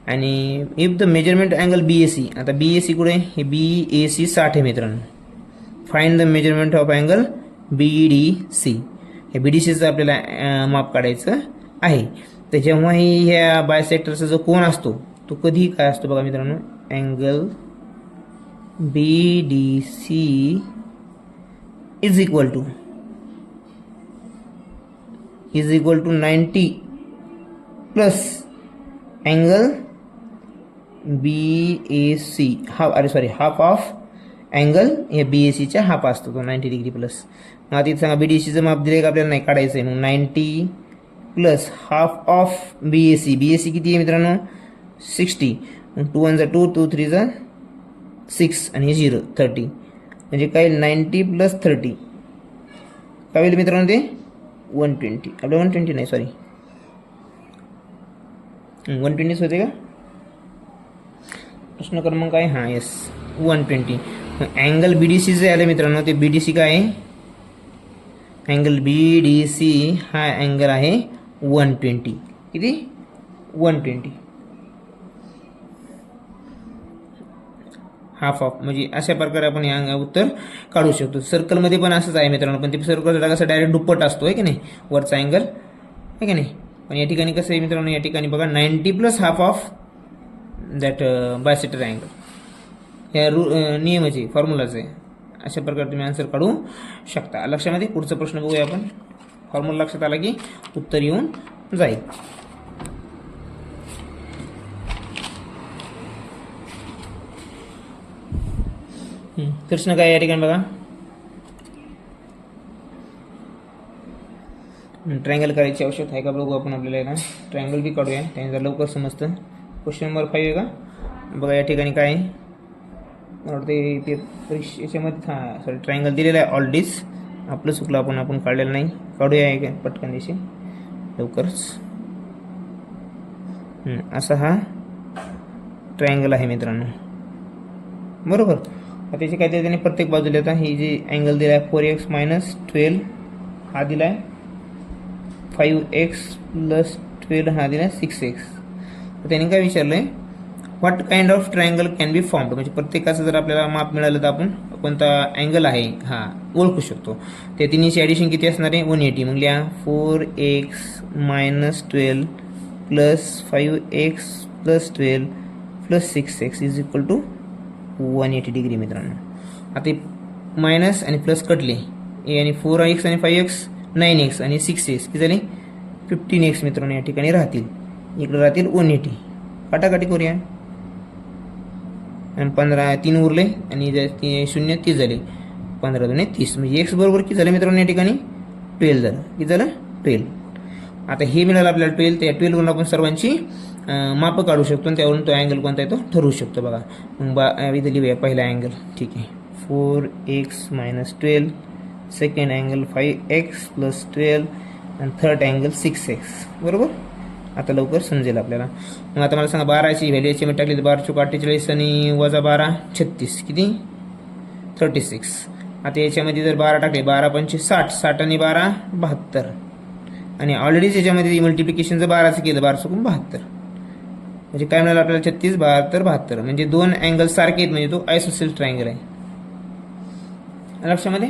आणि if the measurement angle BAC, आता BAC कुठे, हे BAC 60 आहे मित्रांनो. Find the measurement of angle BDC. हे BDCचं आपल्याला माप काढायचं आहे. तर जेव्हाही ह्या बायसेक्टरचा जो कोन असतो तो कधी काय असतो बघा मित्रांनो, angle BDC is equal to 90 plus angle BAC half of angle हे BACच्या हाफ असतो तो 90 डिग्री प्लस. मग आता इथे सांगा BDCचं माप दिले का आपल्याला, नाही काढायचं आहे. मग 90 प्लस हाफ ऑफ BAC किती आहे मित्रांनो, 60. 2 1 जा 2, 2 3 जा 6 आणि 0 30. म्हणजे काय 90 प्लस 30 काय होईल मित्रांनो, ते 120. आपलं 120 नाही सॉरी 120 होते का, प्रश्न क्रमांक काय, हां येस 120. अँगल BDC जे आलं मित्रांनो, ते BDC काय आहे, अँगल BDC हा अँगल आहे 120. किती, 120. हाफ ऑफ, म्हणजे अशा प्रकारे आपण हे उत्तर काढू शकतो. सर्कलमध्ये पण असंच आहे मित्रांनो, पण ते सर्कलचा कसं डायरेक्ट दुप्पट असतो आहे की नाही वरचा अँगल, आहे की नाही. पण या ठिकाणी कसं आहे मित्रांनो, या ठिकाणी बघा 90 plus half of that bisector angle, या नियमाचे फॉर्म्युलाचे. अशा प्रकारे तुम्ही आन्सर काढू शकता. लक्षामध्ये पुढचा प्रश्न बघूया आपण. फॉर्म्युला लक्षात आला की उत्तर येऊन जाईल. प्रश्न काय या ठिकाणी बघा, ट्रायंगल करायची आवश्यकता आहे का बघू आपण. आपल्याला ट्रायंगल बी काढूया, त्याने जर लवकर समजतं. क्वेश्चन नंबर 5 आहे का बघा. या ठिकाणी काय मला वाटते ते परीक्षेमध्ये सॉरी ट्रायंगल दिलेला आहे ऑलरेडीच. आपलं चुकलं, आपण काढलेलं नाही. काढूया पटकन दिशे लवकरच. असा हा ट्रायंगल आहे मित्रांनो, बरोबर. त्याचे काय त्याने प्रत्येक बाजूला आता ही जी अँगल दिला आहे 4x मायनस 12, हा दिला आहे 5x प्लस 12, हा दिला आहे 6x. तर त्याने काय विचारलं आहे, what kind of triangle can be formed. म्हणजे प्रत्येकाचं जर आपल्याला माप मिळालं तर आपण कोणता अँगल आहे हा ओळखू शकतो. त्या तिन्हीची ॲडिशन किती असणार आहे 180. मग लिहा 4x minus 12 plus 5x plus 12 plus 6x is equal to 180 degree मित्रांनो. आता मायनस आणि प्लस कटले, आणि 4x आणि 5x 9x आणि 6x किती झाले 15x मित्रांनो. या ठिकाणी राहतील, इकडे राहतील 180. काटाकाटी करूया, आणि 15 3 उरले आणि 0 30 झाले. 15 2 30, म्हणजे x बरोबर किती झालं मित्रांनो या ठिकाणी 12 झालं. किती झालं 12. आता हे मिळालं आपल्याला 12. त्या 12 वरून आपण सर्वांची माप काढू शकतो आणि त्यावरून तो अँगल कोणता आहे तो ठरवू शकतो. बघा मग इथे लिहूया पहिला अँगल. ठीक आहे, 4x minus 12, second angle 5x plus 12 आणि थर्ड अँगल 6x, बरोबर. आता लवकर समजेल आपल्याला. मग आता मला सांगा 12ची व्हॅल्यू याच्यामध्ये टाकली तर 12 चौक 48 आणि वजा 12 36, किती 36. आता याच्यामध्ये जर 12 टाकले 12 पंचे 60, 60 आणि 12 72, आणि ऑलरेडीच याच्यामध्ये मल्टिप्लिकेशन जर 12चं केलं 12 चौकून 72, म्हणजे काय मिळालं आपल्याला 36 72 72, म्हणजे दोन अँगल सारखे आहेत, म्हणजे तो आयसोसेल्स ट्रायंगल आहे. लक्षामध्ये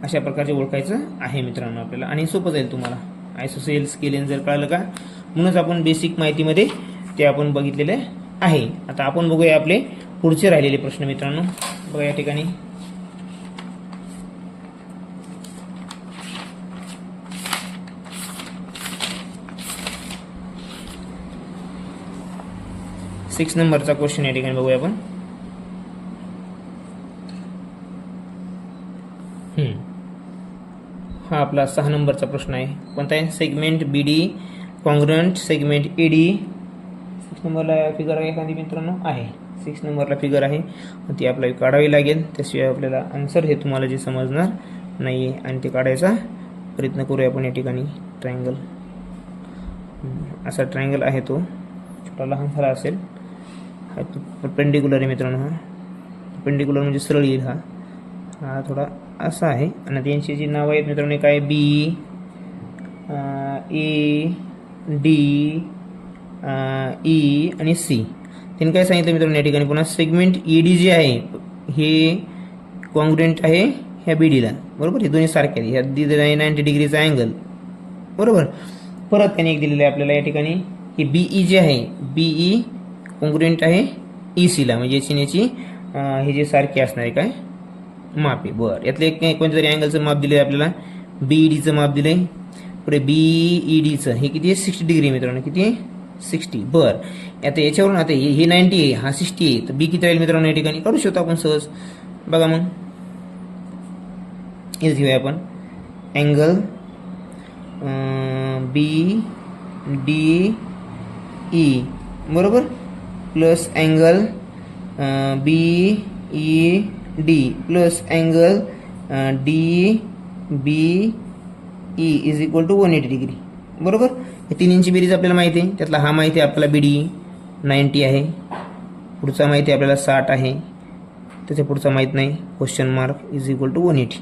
अशा प्रकारचे ओळखायचं आहे मित्रांनो आपल्याला, आणि सोपं जाईल तुम्हाला. आयसोसेल्स केले जर कळलं का, म्हणूनच आपण बेसिक माहितीमध्ये ते आपण बघितलेले आहे. आता आपण बघूया आपले पुढचे राहिलेले प्रश्न मित्रांनो. बघा या ठिकाणी सिक्स नंबरचा क्वेश्चन या ठिकाणी बघूया आपण. हा आपला 6 नंबरचा प्रश्न आहे. कोणता आहे, segment BD congruent segment ED. 6 नंबरला फिगर आहे एखादी मित्रांनो आहे. 6 नंबरला फिगर आहे, ती आपल्याला काढावी लागेल. त्याशिवाय आपल्याला आन्सर हे तुम्हाला जे समजणार नाही आहे, आणि ते काढायचा प्रयत्न करूया आपण. या ठिकाणी ट्रायंगल, असा ट्रायंगल आहे, तो छोटा लहान झाला असेल. हा परपेंडिक्युलर आहे मित्रांनो. हा परपेंडिक्युलर म्हणजे सरळ येईल. हा थोडा असा आहे, आणि त्यांची जी नावं आहेत मित्रांनो काय B, A, D, E आणि C. त्यांनी काय सांगितलं मित्रांनो या ठिकाणी पुन्हा सेगमेंट ED जे आहे हे कॉन्ग्रुएंट आहे ह्या BDला, बरोबर. हे दोन्ही सारखे आहेत. ह्या दिलेला आहे 90 डिग्रीचा अँगल, बरोबर. परत त्यांनी एक दिलेलं आहे आपल्याला या ठिकाणी की BE जे आहे BE कॉन्ग्रुएंट आहे ECला, म्हणजे याची हे जे सारखे असणार आहे काय माप आहे. बरं, यातलं एक कोणत्या तरी अँगलचं माप दिलं आहे आपल्याला. BEDचं माप दिलं आहे. पुढे BEDचं हे किती आहे 60 डिग्री मित्रांनो. किती आहे 60. बरं, आता याच्यावरून आता हे 90 आहे, हा 60 आहे, तर B किती राहील मित्रांनो या ठिकाणी काढू शकतो आपण सहज. बघा मग हेच घेऊया आपण अँगल BDE, बरोबर, plus angle BED plus angle DBE is equal to 180 degree, बरोबर. हे तिन्हींची बेरीज आपल्याला माहिती आहे. त्यातला हा माहिती आहे आपल्याला BD 90 आहे, पुढचा माहिती आहे आपल्याला 60 आहे, त्याच्या पुढचा माहीत नाही. Question mark is equal to 180.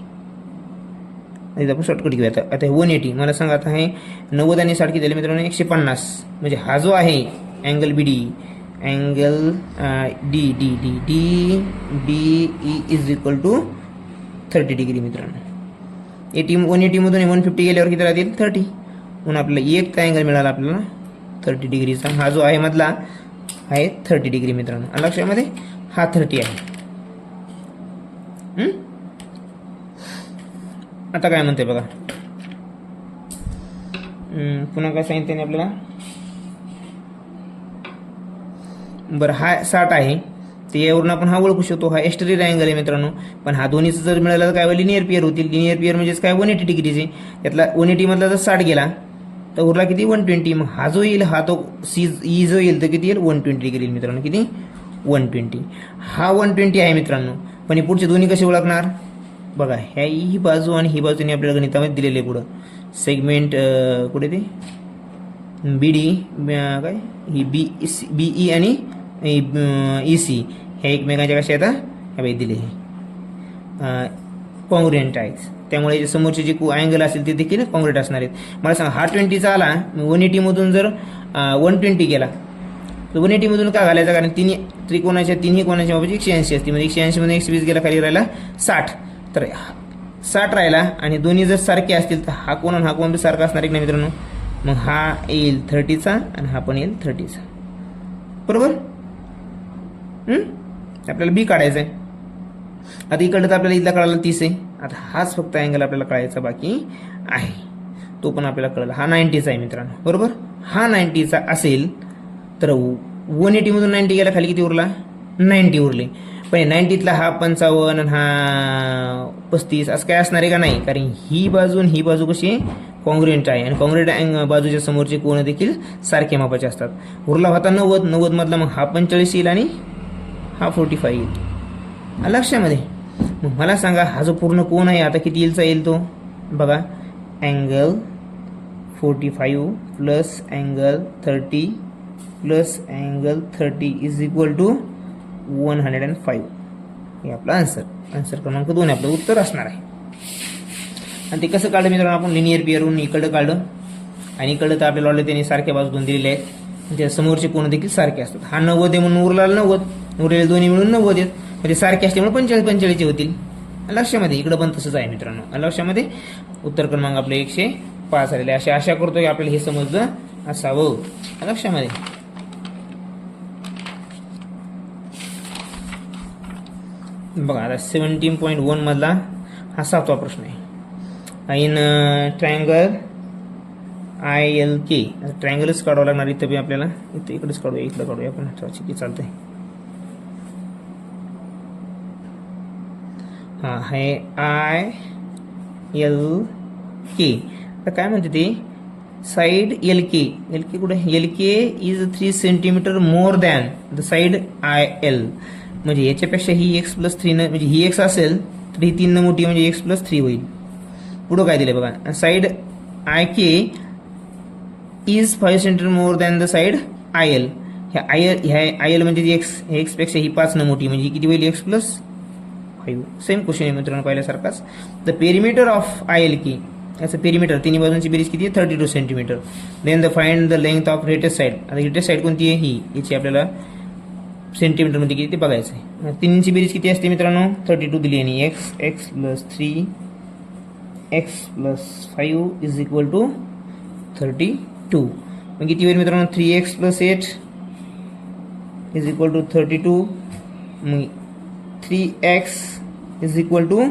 आता आपण शॉर्टकट घेऊया. आता 180 मला सांगा, आता आहे 90 आणि 60 किती झाले मित्रांनो 150. म्हणजे हा जो आहे angle BD angle D D D D D E is equal to 30 degree मित्रांनो. 180 मधून 150 गेल्यावर किती राहतील 30. म्हणून आपल्याला एक अँगल मिळाला आपल्याला 30 डिग्रीचा. हा जो आहे मधला आहे 30 डिग्री मित्रांनो. लक्षामध्ये हा 30 आहे. आता काय म्हणते बघा, पुन्हा काय सांगितलं आपल्याला. बरं हा 60 आहे, ते यावरून आपण हा ओळखू शकतो. हा एक्स्टेरियर अँगल आहे मित्रांनो. पण हा दोन्हीचं जर मिळालं तर काय होईल, लिनियर पेअर होतील. लिनियर पेअर म्हणजेच काय 180 डिग्रीचे. यातला 180 मधला जर 60 गेला तर उरला किती 120. मग हा जो येईल हा तो ई जो येईल तर किती येईल 120 डिग्री येईल मित्रांनो. किती 120. हा 120 आहे मित्रांनो. पण हे पुढचे दोन्ही कसे ओळखणार बघा. ह्या ही बाजू आणि ही बाजूने आपल्याला गणितामध्ये दिलेले पुढं सेगमेंट कुठे ते BD काय ही BE आणि EC ह्या एकमेकांच्या कशा येतात ह्या बाई दिले हे कॉन्ग्रुएंट आहेत. त्यामुळे जे समोरचे जे अँगल असेल ते देखील कॉन्ग्रुएंट असणार आहेत. मला सांगा हा 20चा आला 180 मधून जर 120 गेला तर 180 मधून का घालायचा, कारण तिन्ही त्रिकोणाच्या तिन्ही कोणाच्या बाबतीत 180 असते. म्हणजे 180 मधून 120 गेला खाली राहिला 60. तर 60 राहिला आणि दोन्ही जर सारखे असतील तर हा कोण आणि हा कोण सारखा असणार आहे नाही मित्रांनो. मग हा येईल 30चा आणि हा पण येईल 30चा. बरोबर. आपल्याला बी काढायचं आहे. आता इकडं तर आपल्याला इथला कळाला 30 आहे. आता हाच फक्त अँगल आपल्याला कळायचा बाकी आहे. तो पण आपल्याला कळला. हा 90चा आहे मित्रांनो. बरोबर. हा 90चा असेल तर 180 मधून 90 गेला खाली किती उरला 90 उरले. पण 90तला हा 55 आणि हा 35 असं काय असणार आहे का नाही, कारण ही बाजू आणि ही बाजू कशी कॉन्ग्रुएंट आहे आणि कॉन्ग्रुएंट बाजूच्या समोरचे कोण देखील सारखे मापाचे असतात. उरला होता 90 मधला मग हा 45 येईल आणि हा 45 येईल. लक्षामध्ये. मग मला सांगा हा जो पूर्ण कोण आहे आता किती येईल तो बघा. Angle 45 plus angle 30 plus angle 30 is equal to 105. हे आपला आन्सर क्रमांक 2 आपलं उत्तर असणार आहे. आणि ते कसं काढलं मित्रांनो, आपण लिनियर पेअरवरून इकडं काढलं आणि इकडं तर आपल्याला ऑलरेडी त्यांनी सारख्या बाजूतून दिलेले आहेत. त्या समोरचे कोण देखील सारखे असतात. हा 90 आहे म्हणून उरला 90, उरलेले दोन्ही मिळून 90 आहेत. म्हणजे सारखे असल्यामुळे 45 होतील. लक्षामध्ये. इकडं पण तसंच आहे मित्रांनो. लक्षामध्ये. उत्तर क्रमांक आपले 105 आलेले. अशी आशा करतो की आपल्याला हे समजलं असावं. लक्षामध्ये. बघा आता 17.1 मधला हा 7वा प्रश्न आहे. In triangle ILK. ट्रायंगलच काढावं लागणार इथं बी आपल्याला. इकडेच काढूया, इकडे काढूया आपण. किती चालतंय. हा आहे ILK. तर काय म्हणते ते साइड LK कुठे LK is 3 centimetre more than the side IL. म्हणजे याच्यापेक्षा ही x+3 म्हणजे ही x असेल तर ही 3 मोठी म्हणजे x+3 होईल. पुढं काय दिले बघा. Side IK is 5 centimetre more than the side IL. ह्या IL म्हणजे x पेक्षा ही 5 मोठी म्हणजे किती होईल x+5. सेम क्वेश्चन आहे मित्रांनो पहिल्यासारखाच. The perimeter of ILK. याचं पेरिमीटर तिन्ही बाजूंची बेरीज किती आहे 32 centimetre. Then the find the length of greatest side. आता ग्रेटेस्ट साइड कोणती आहे ही, याची आपल्याला सेंटीमीटर मध्ये किती ते बघायचं आहे. तिन्हीची बेरीज किती असते मित्रांनो 32 दिली आणि x+3 x+5 is equal to 32. मग किती होईल मित्रांनो 3x+8 इज इक्वल टू 32. मग 3x इज इक्वल टू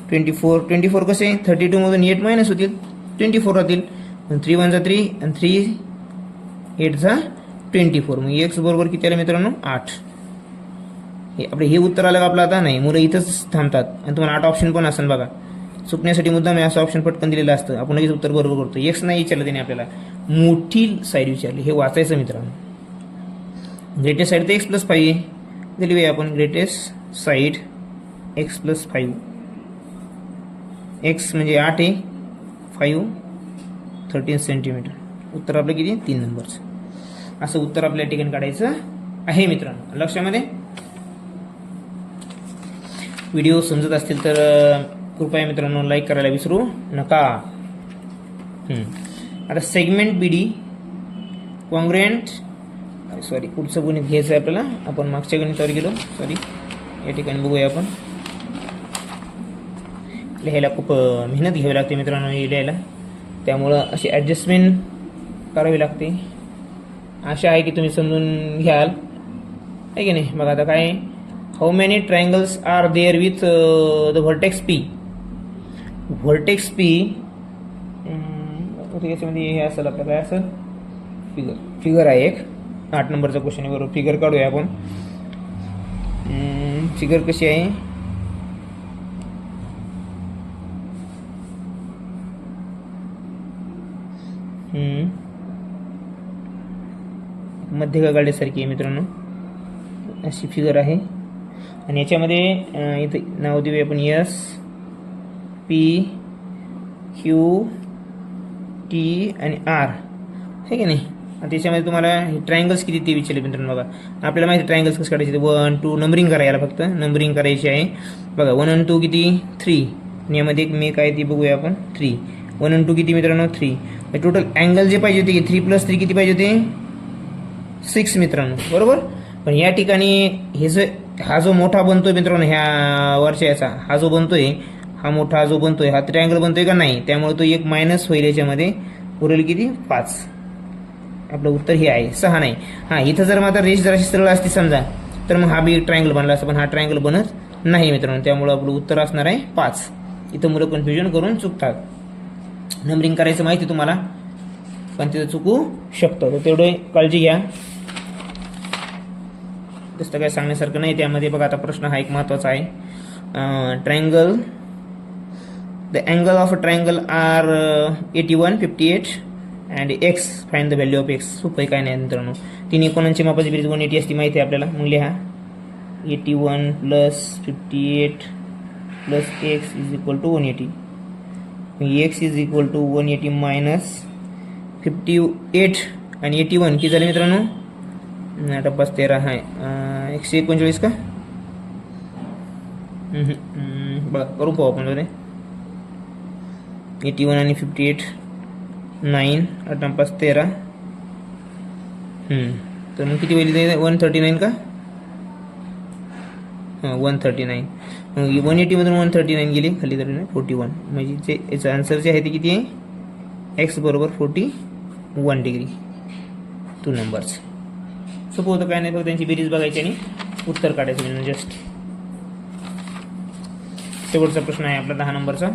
24 कसे 32 मधून 8 मायनस होतील 24 राहतील. 3 1 3 आणि 3 8 24. मग x बरोबर किती आलं मित्रांनो 8. हे आपले हे उत्तर आलं का आपलं. आता नाही मुलं इथंच थांबतात आणि तुम्हाला 8 ऑप्शन पण असेल बघा. चुकण्यासाठी मुद्दा मी असं ऑप्शन पटकन दिलेलं असतं. आपण लगेच उत्तर बरोबर करतो. x नाही विचारलं त्याने आपल्याला, मोठी साईड विचारली. हे वाचायचं मित्रांनो. ग्रेटेस्ट साईड तर x+5 आहे. दिली आपण ग्रेटेस्ट साईड x+5. x म्हणजे 8 आहे 5 13 सेंटीमीटर. उत्तर आपलं किती 3 नंबरचं. असं उत्तर आपल्या ठिकाणी काढायचं आहे मित्रांनो. लक्षामध्ये. व्हिडिओ समजत असतील तर कृपया मित्रांनो लाईक करायला विसरू नका. आता सेगमेंट BD कॉन्ग्रुएंट सॉरी पुढचं गणित घ्यायचं आहे आपल्याला. आपण मागच्या गणितावर गेलो. सॉरी, या ठिकाणी बघूया आपण. लिहायला खूप मेहनत घ्यावी लागते मित्रांनो हे लिहायला, त्यामुळं अशी ॲडजस्टमेंट करावी लागते. आशा आहे की तुम्ही समजून घ्याल, आहे की नाही. बघा आता काय, how many triangles are there with the vertex P. Vertex P याच्यामध्ये हे असेल आपलं काय असेल, फिगर आहे एक. 8 नंबरचा क्वेश्चन आहे बरोबर. फिगर काढूया आपण. फिगर कशी आहे, मध्यगा गाड्यासारखी आहे मित्रांनो, अशी फिगर आहे. आणि याच्यामध्ये इथे नाव देऊया आपण एस पी क्यू टी आणि आर, आहे की नाही. आता त्याच्यामध्ये तुम्हाला ट्रायंगल्स किती ते विचारले मित्रांनो. बघा आपल्याला माहिती ट्रायंगल्स कसं काढायचे, 1 2 नंबरिंग करायला, फक्त नंबरिंग करायची आहे. बघा 1 आणि 2 किती 3, आणि यामध्ये एक मे काय ती बघूया आपण 3. 1 आणि 2 किती मित्रांनो 3. टोटल अँगल जे पाहिजे होते 3 + 3 किती पाहिजे होते 6 मित्रांनो, बरोबर. पण या ठिकाणी हे जो हा जो मोठा बनतोय मित्रांनो, ह्या वरच्या याचा हा जो बनतोय, हा मोठा जो बनतोय, हा ट्रायंगल बनतोय का नाही, त्यामुळे तो एक मायनस होईल. याच्यामध्ये उरेल किती 5. आपलं उत्तर हे आहे 6 नाही. हां, इथं जर मात्र रेष जराशी सरळ असती समजा, तर मग हा बी ट्रायंगल बनला असता, पण हा ट्रायंगल बनत नाही मित्रांनो, त्यामुळे आपलं उत्तर असणार आहे 5. इथं मुलं कन्फ्युजन करून चुकतात. नंबरिंग करायचं माहिती तुम्हाला, पण तिथं चुकू शकतं, तर तेवढे काळजी घ्या. जास्त काय सांगण्यासारखं नाही त्यामध्ये. बघा आता प्रश्न हा एक महत्त्वाचा आहे. Triangle, the angle of a triangle are 81 58 and X, find the value of X. सोपं काय नाही मित्रांनो. 3 कोणांची मापाची बेरीज 180 असती, माहिती आहे आपल्याला. मग लिहा 81 + 58 + एक्स = 180. एक्स = 180 - 58 आणि 81 किती झाले मित्रांनो, आता 13 आहे 139 का. बघा करून पाहू आपण. 81 आणि 58 9 8 5 13. तर मग किती होईल 139 का. 139. मग 180 मधून 139 गेली खाली, तर 41. म्हणजे जे याचं आन्सर जे आहे ते किती आहे, एक्स बरोबर 41 डिग्री. 2 नंबर्स. सोपं होतं, काय नाही, फक्त त्यांची बेरीज बघायची आणि उत्तर काढायचं म्हणजे जस्ट. शेवटचा प्रश्न आहे आपला 10 नंबरचा,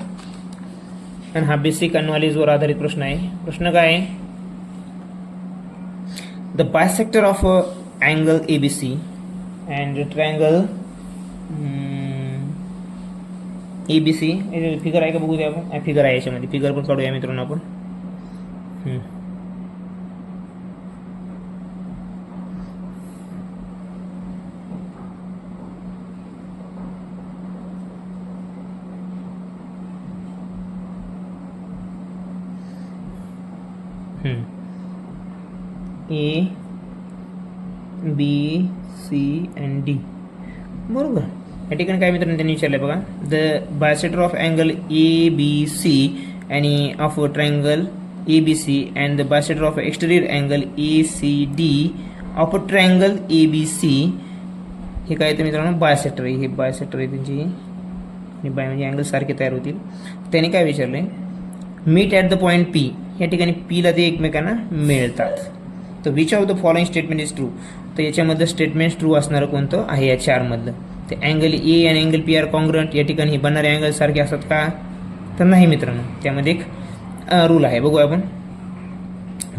आणि हा बेसिक नॉलेजवर आधारित प्रश्न आहे. प्रश्न काय आहे, the bisector of angle ABC and triangle ABC. Figure आहे का बघू द्या आपण. फिगर आहे, याच्यामध्ये फिगर पण काढूया मित्रांनो आपण. A B C and D, बरोबर. या ठिकाणी काय मित्रांनो त्यांनी विचारलंय बघा, the bisector of angle ABC आणि of triangle ABC and the bisector of exterior angle ACD of triangle ABC. हे काय ते मित्रांनो बायसेक्टर आहे. हे बायसेक्टर आहे त्यांची, आणि बाय म्हणजे अँगल सारखे तयार होतील. त्याने काय विचारलंय, meet at the point P. या ठिकाणी Pला ते एकमेकांना मिळतात. तर which of the following statement is true. तर याच्यामधलं स्टेटमेंट ट्रू असणारं कोणतं आहे या 4 मधलं. ते अँगल ए आणि अँगल पी आर कॉन्ग्रुएंट. या ठिकाणी बनणारे अँगल सारखे असतात का, तर नाही मित्रांनो. त्यामध्ये एक रूल आहे, बघूया आपण.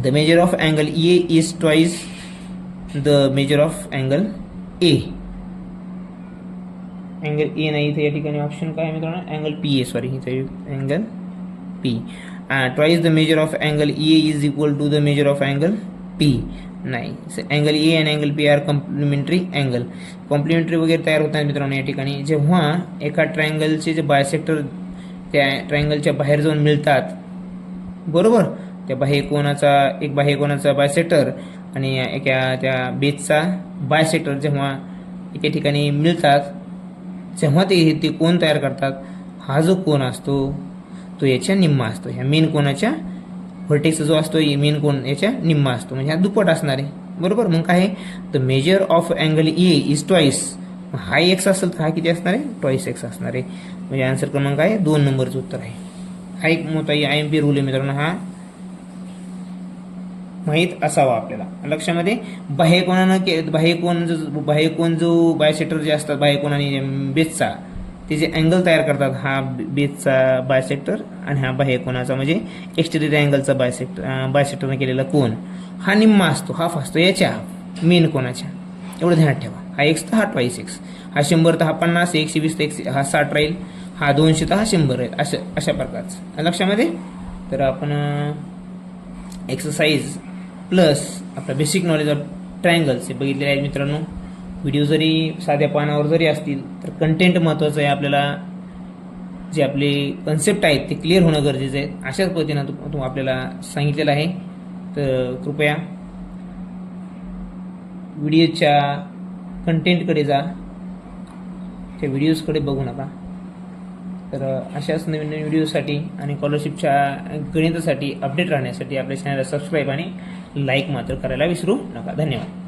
The measure of angle A is twice the measure of angle A. Angle A नाही इथे, या ठिकाणी ऑप्शन काय आहे मित्रांनो, अँगल पी ए. सॉरी, इथे angle P. Twice the measure of angle A is equal to the measure of angle P. नाही, angle A आणि angle P are complementary angle. Complementary वगैरे तयार होत नाही मित्रांनो. या ठिकाणी जेव्हा एका ट्रायंगलचे जे बायसेक्टर त्या ट्रायंगलच्या बाहेर जाऊन मिळतात, बरोबर, त्या एक बाह्य कोणाचा बायसेक्टर आणि एका त्या बेसचा बायसेक्टर जेव्हा एका ठिकाणी मिळतात, जेव्हा ते कोन तयार करतात, हा जो कोन असतो तो याच्या निम्मा असतो. ह्या मेन कोनाच्या व्हर्टेक्स जो असतो मेन कोन याच्या निम्मा असतो, म्हणजे हा दुप्पट असणार आहे, बरोबर. मग काय आहे, the measure of angle A is twice. हा एक्स असेल तर हा किती असणार आहे, ट्वाईस एक्स असणार आहे. म्हणजे आन्सर क्रमांक आहे 2 नंबरचं उत्तर आहे. हा एक मोठा IMP रूल आहे मित्रांनो, हा माहीत असावा आपल्याला. लक्षामध्ये बाह्यकोन जो बायसेक्टर जे असतात, बाह्यकोन आणि बेसचा, ते जे अँगल तयार करतात, हा बेसचा बायसेक्टर आणि हा बाह्यकोनाचा म्हणजे एक्सटेरियर अँगलचा बायसेक्टरने केलेला कोन, हा निम्मा असतो, हाफ असतो याच्या मेन कोनाच्या. एवढं ध्यानात ठेवा. हा एक्स तर हा ट्वाईस एक्स, हा 100 तर हा 50, 120 तर हा 60 राहील, हा 200 तर हा 100 राहील. अशा प्रकारचं लक्षामध्ये. तर आपण एक्सरसाइज प्लस आपला बेसिक नॉलेज ऑफ ट्रायंगल्स हे बघितलेले आहेत मित्रांनो. व्हिडिओ जरी साध्या पानावर जरी असतील तर कंटेंट महत्त्वाचं आहे. आपल्याला जे आपले कन्सेप्ट आहेत ते क्लिअर होणं गरजेचं आहे. अशाच पद्धतीनं आपल्याला सांगितलेलं आहे. तर कृपया व्हिडिओच्या कंटेंटकडे जा, त्या व्हिडिओजकडे बघू नका. तर अशाच नवीन नवीन व्हिडिओसाठी आणि स्कॉलरशिपच्या गणितासाठी अपडेट राहण्यासाठी आपल्या चॅनलला सबस्क्राईब आणि लाईक मात्र करायला विसरू नका. धन्यवाद.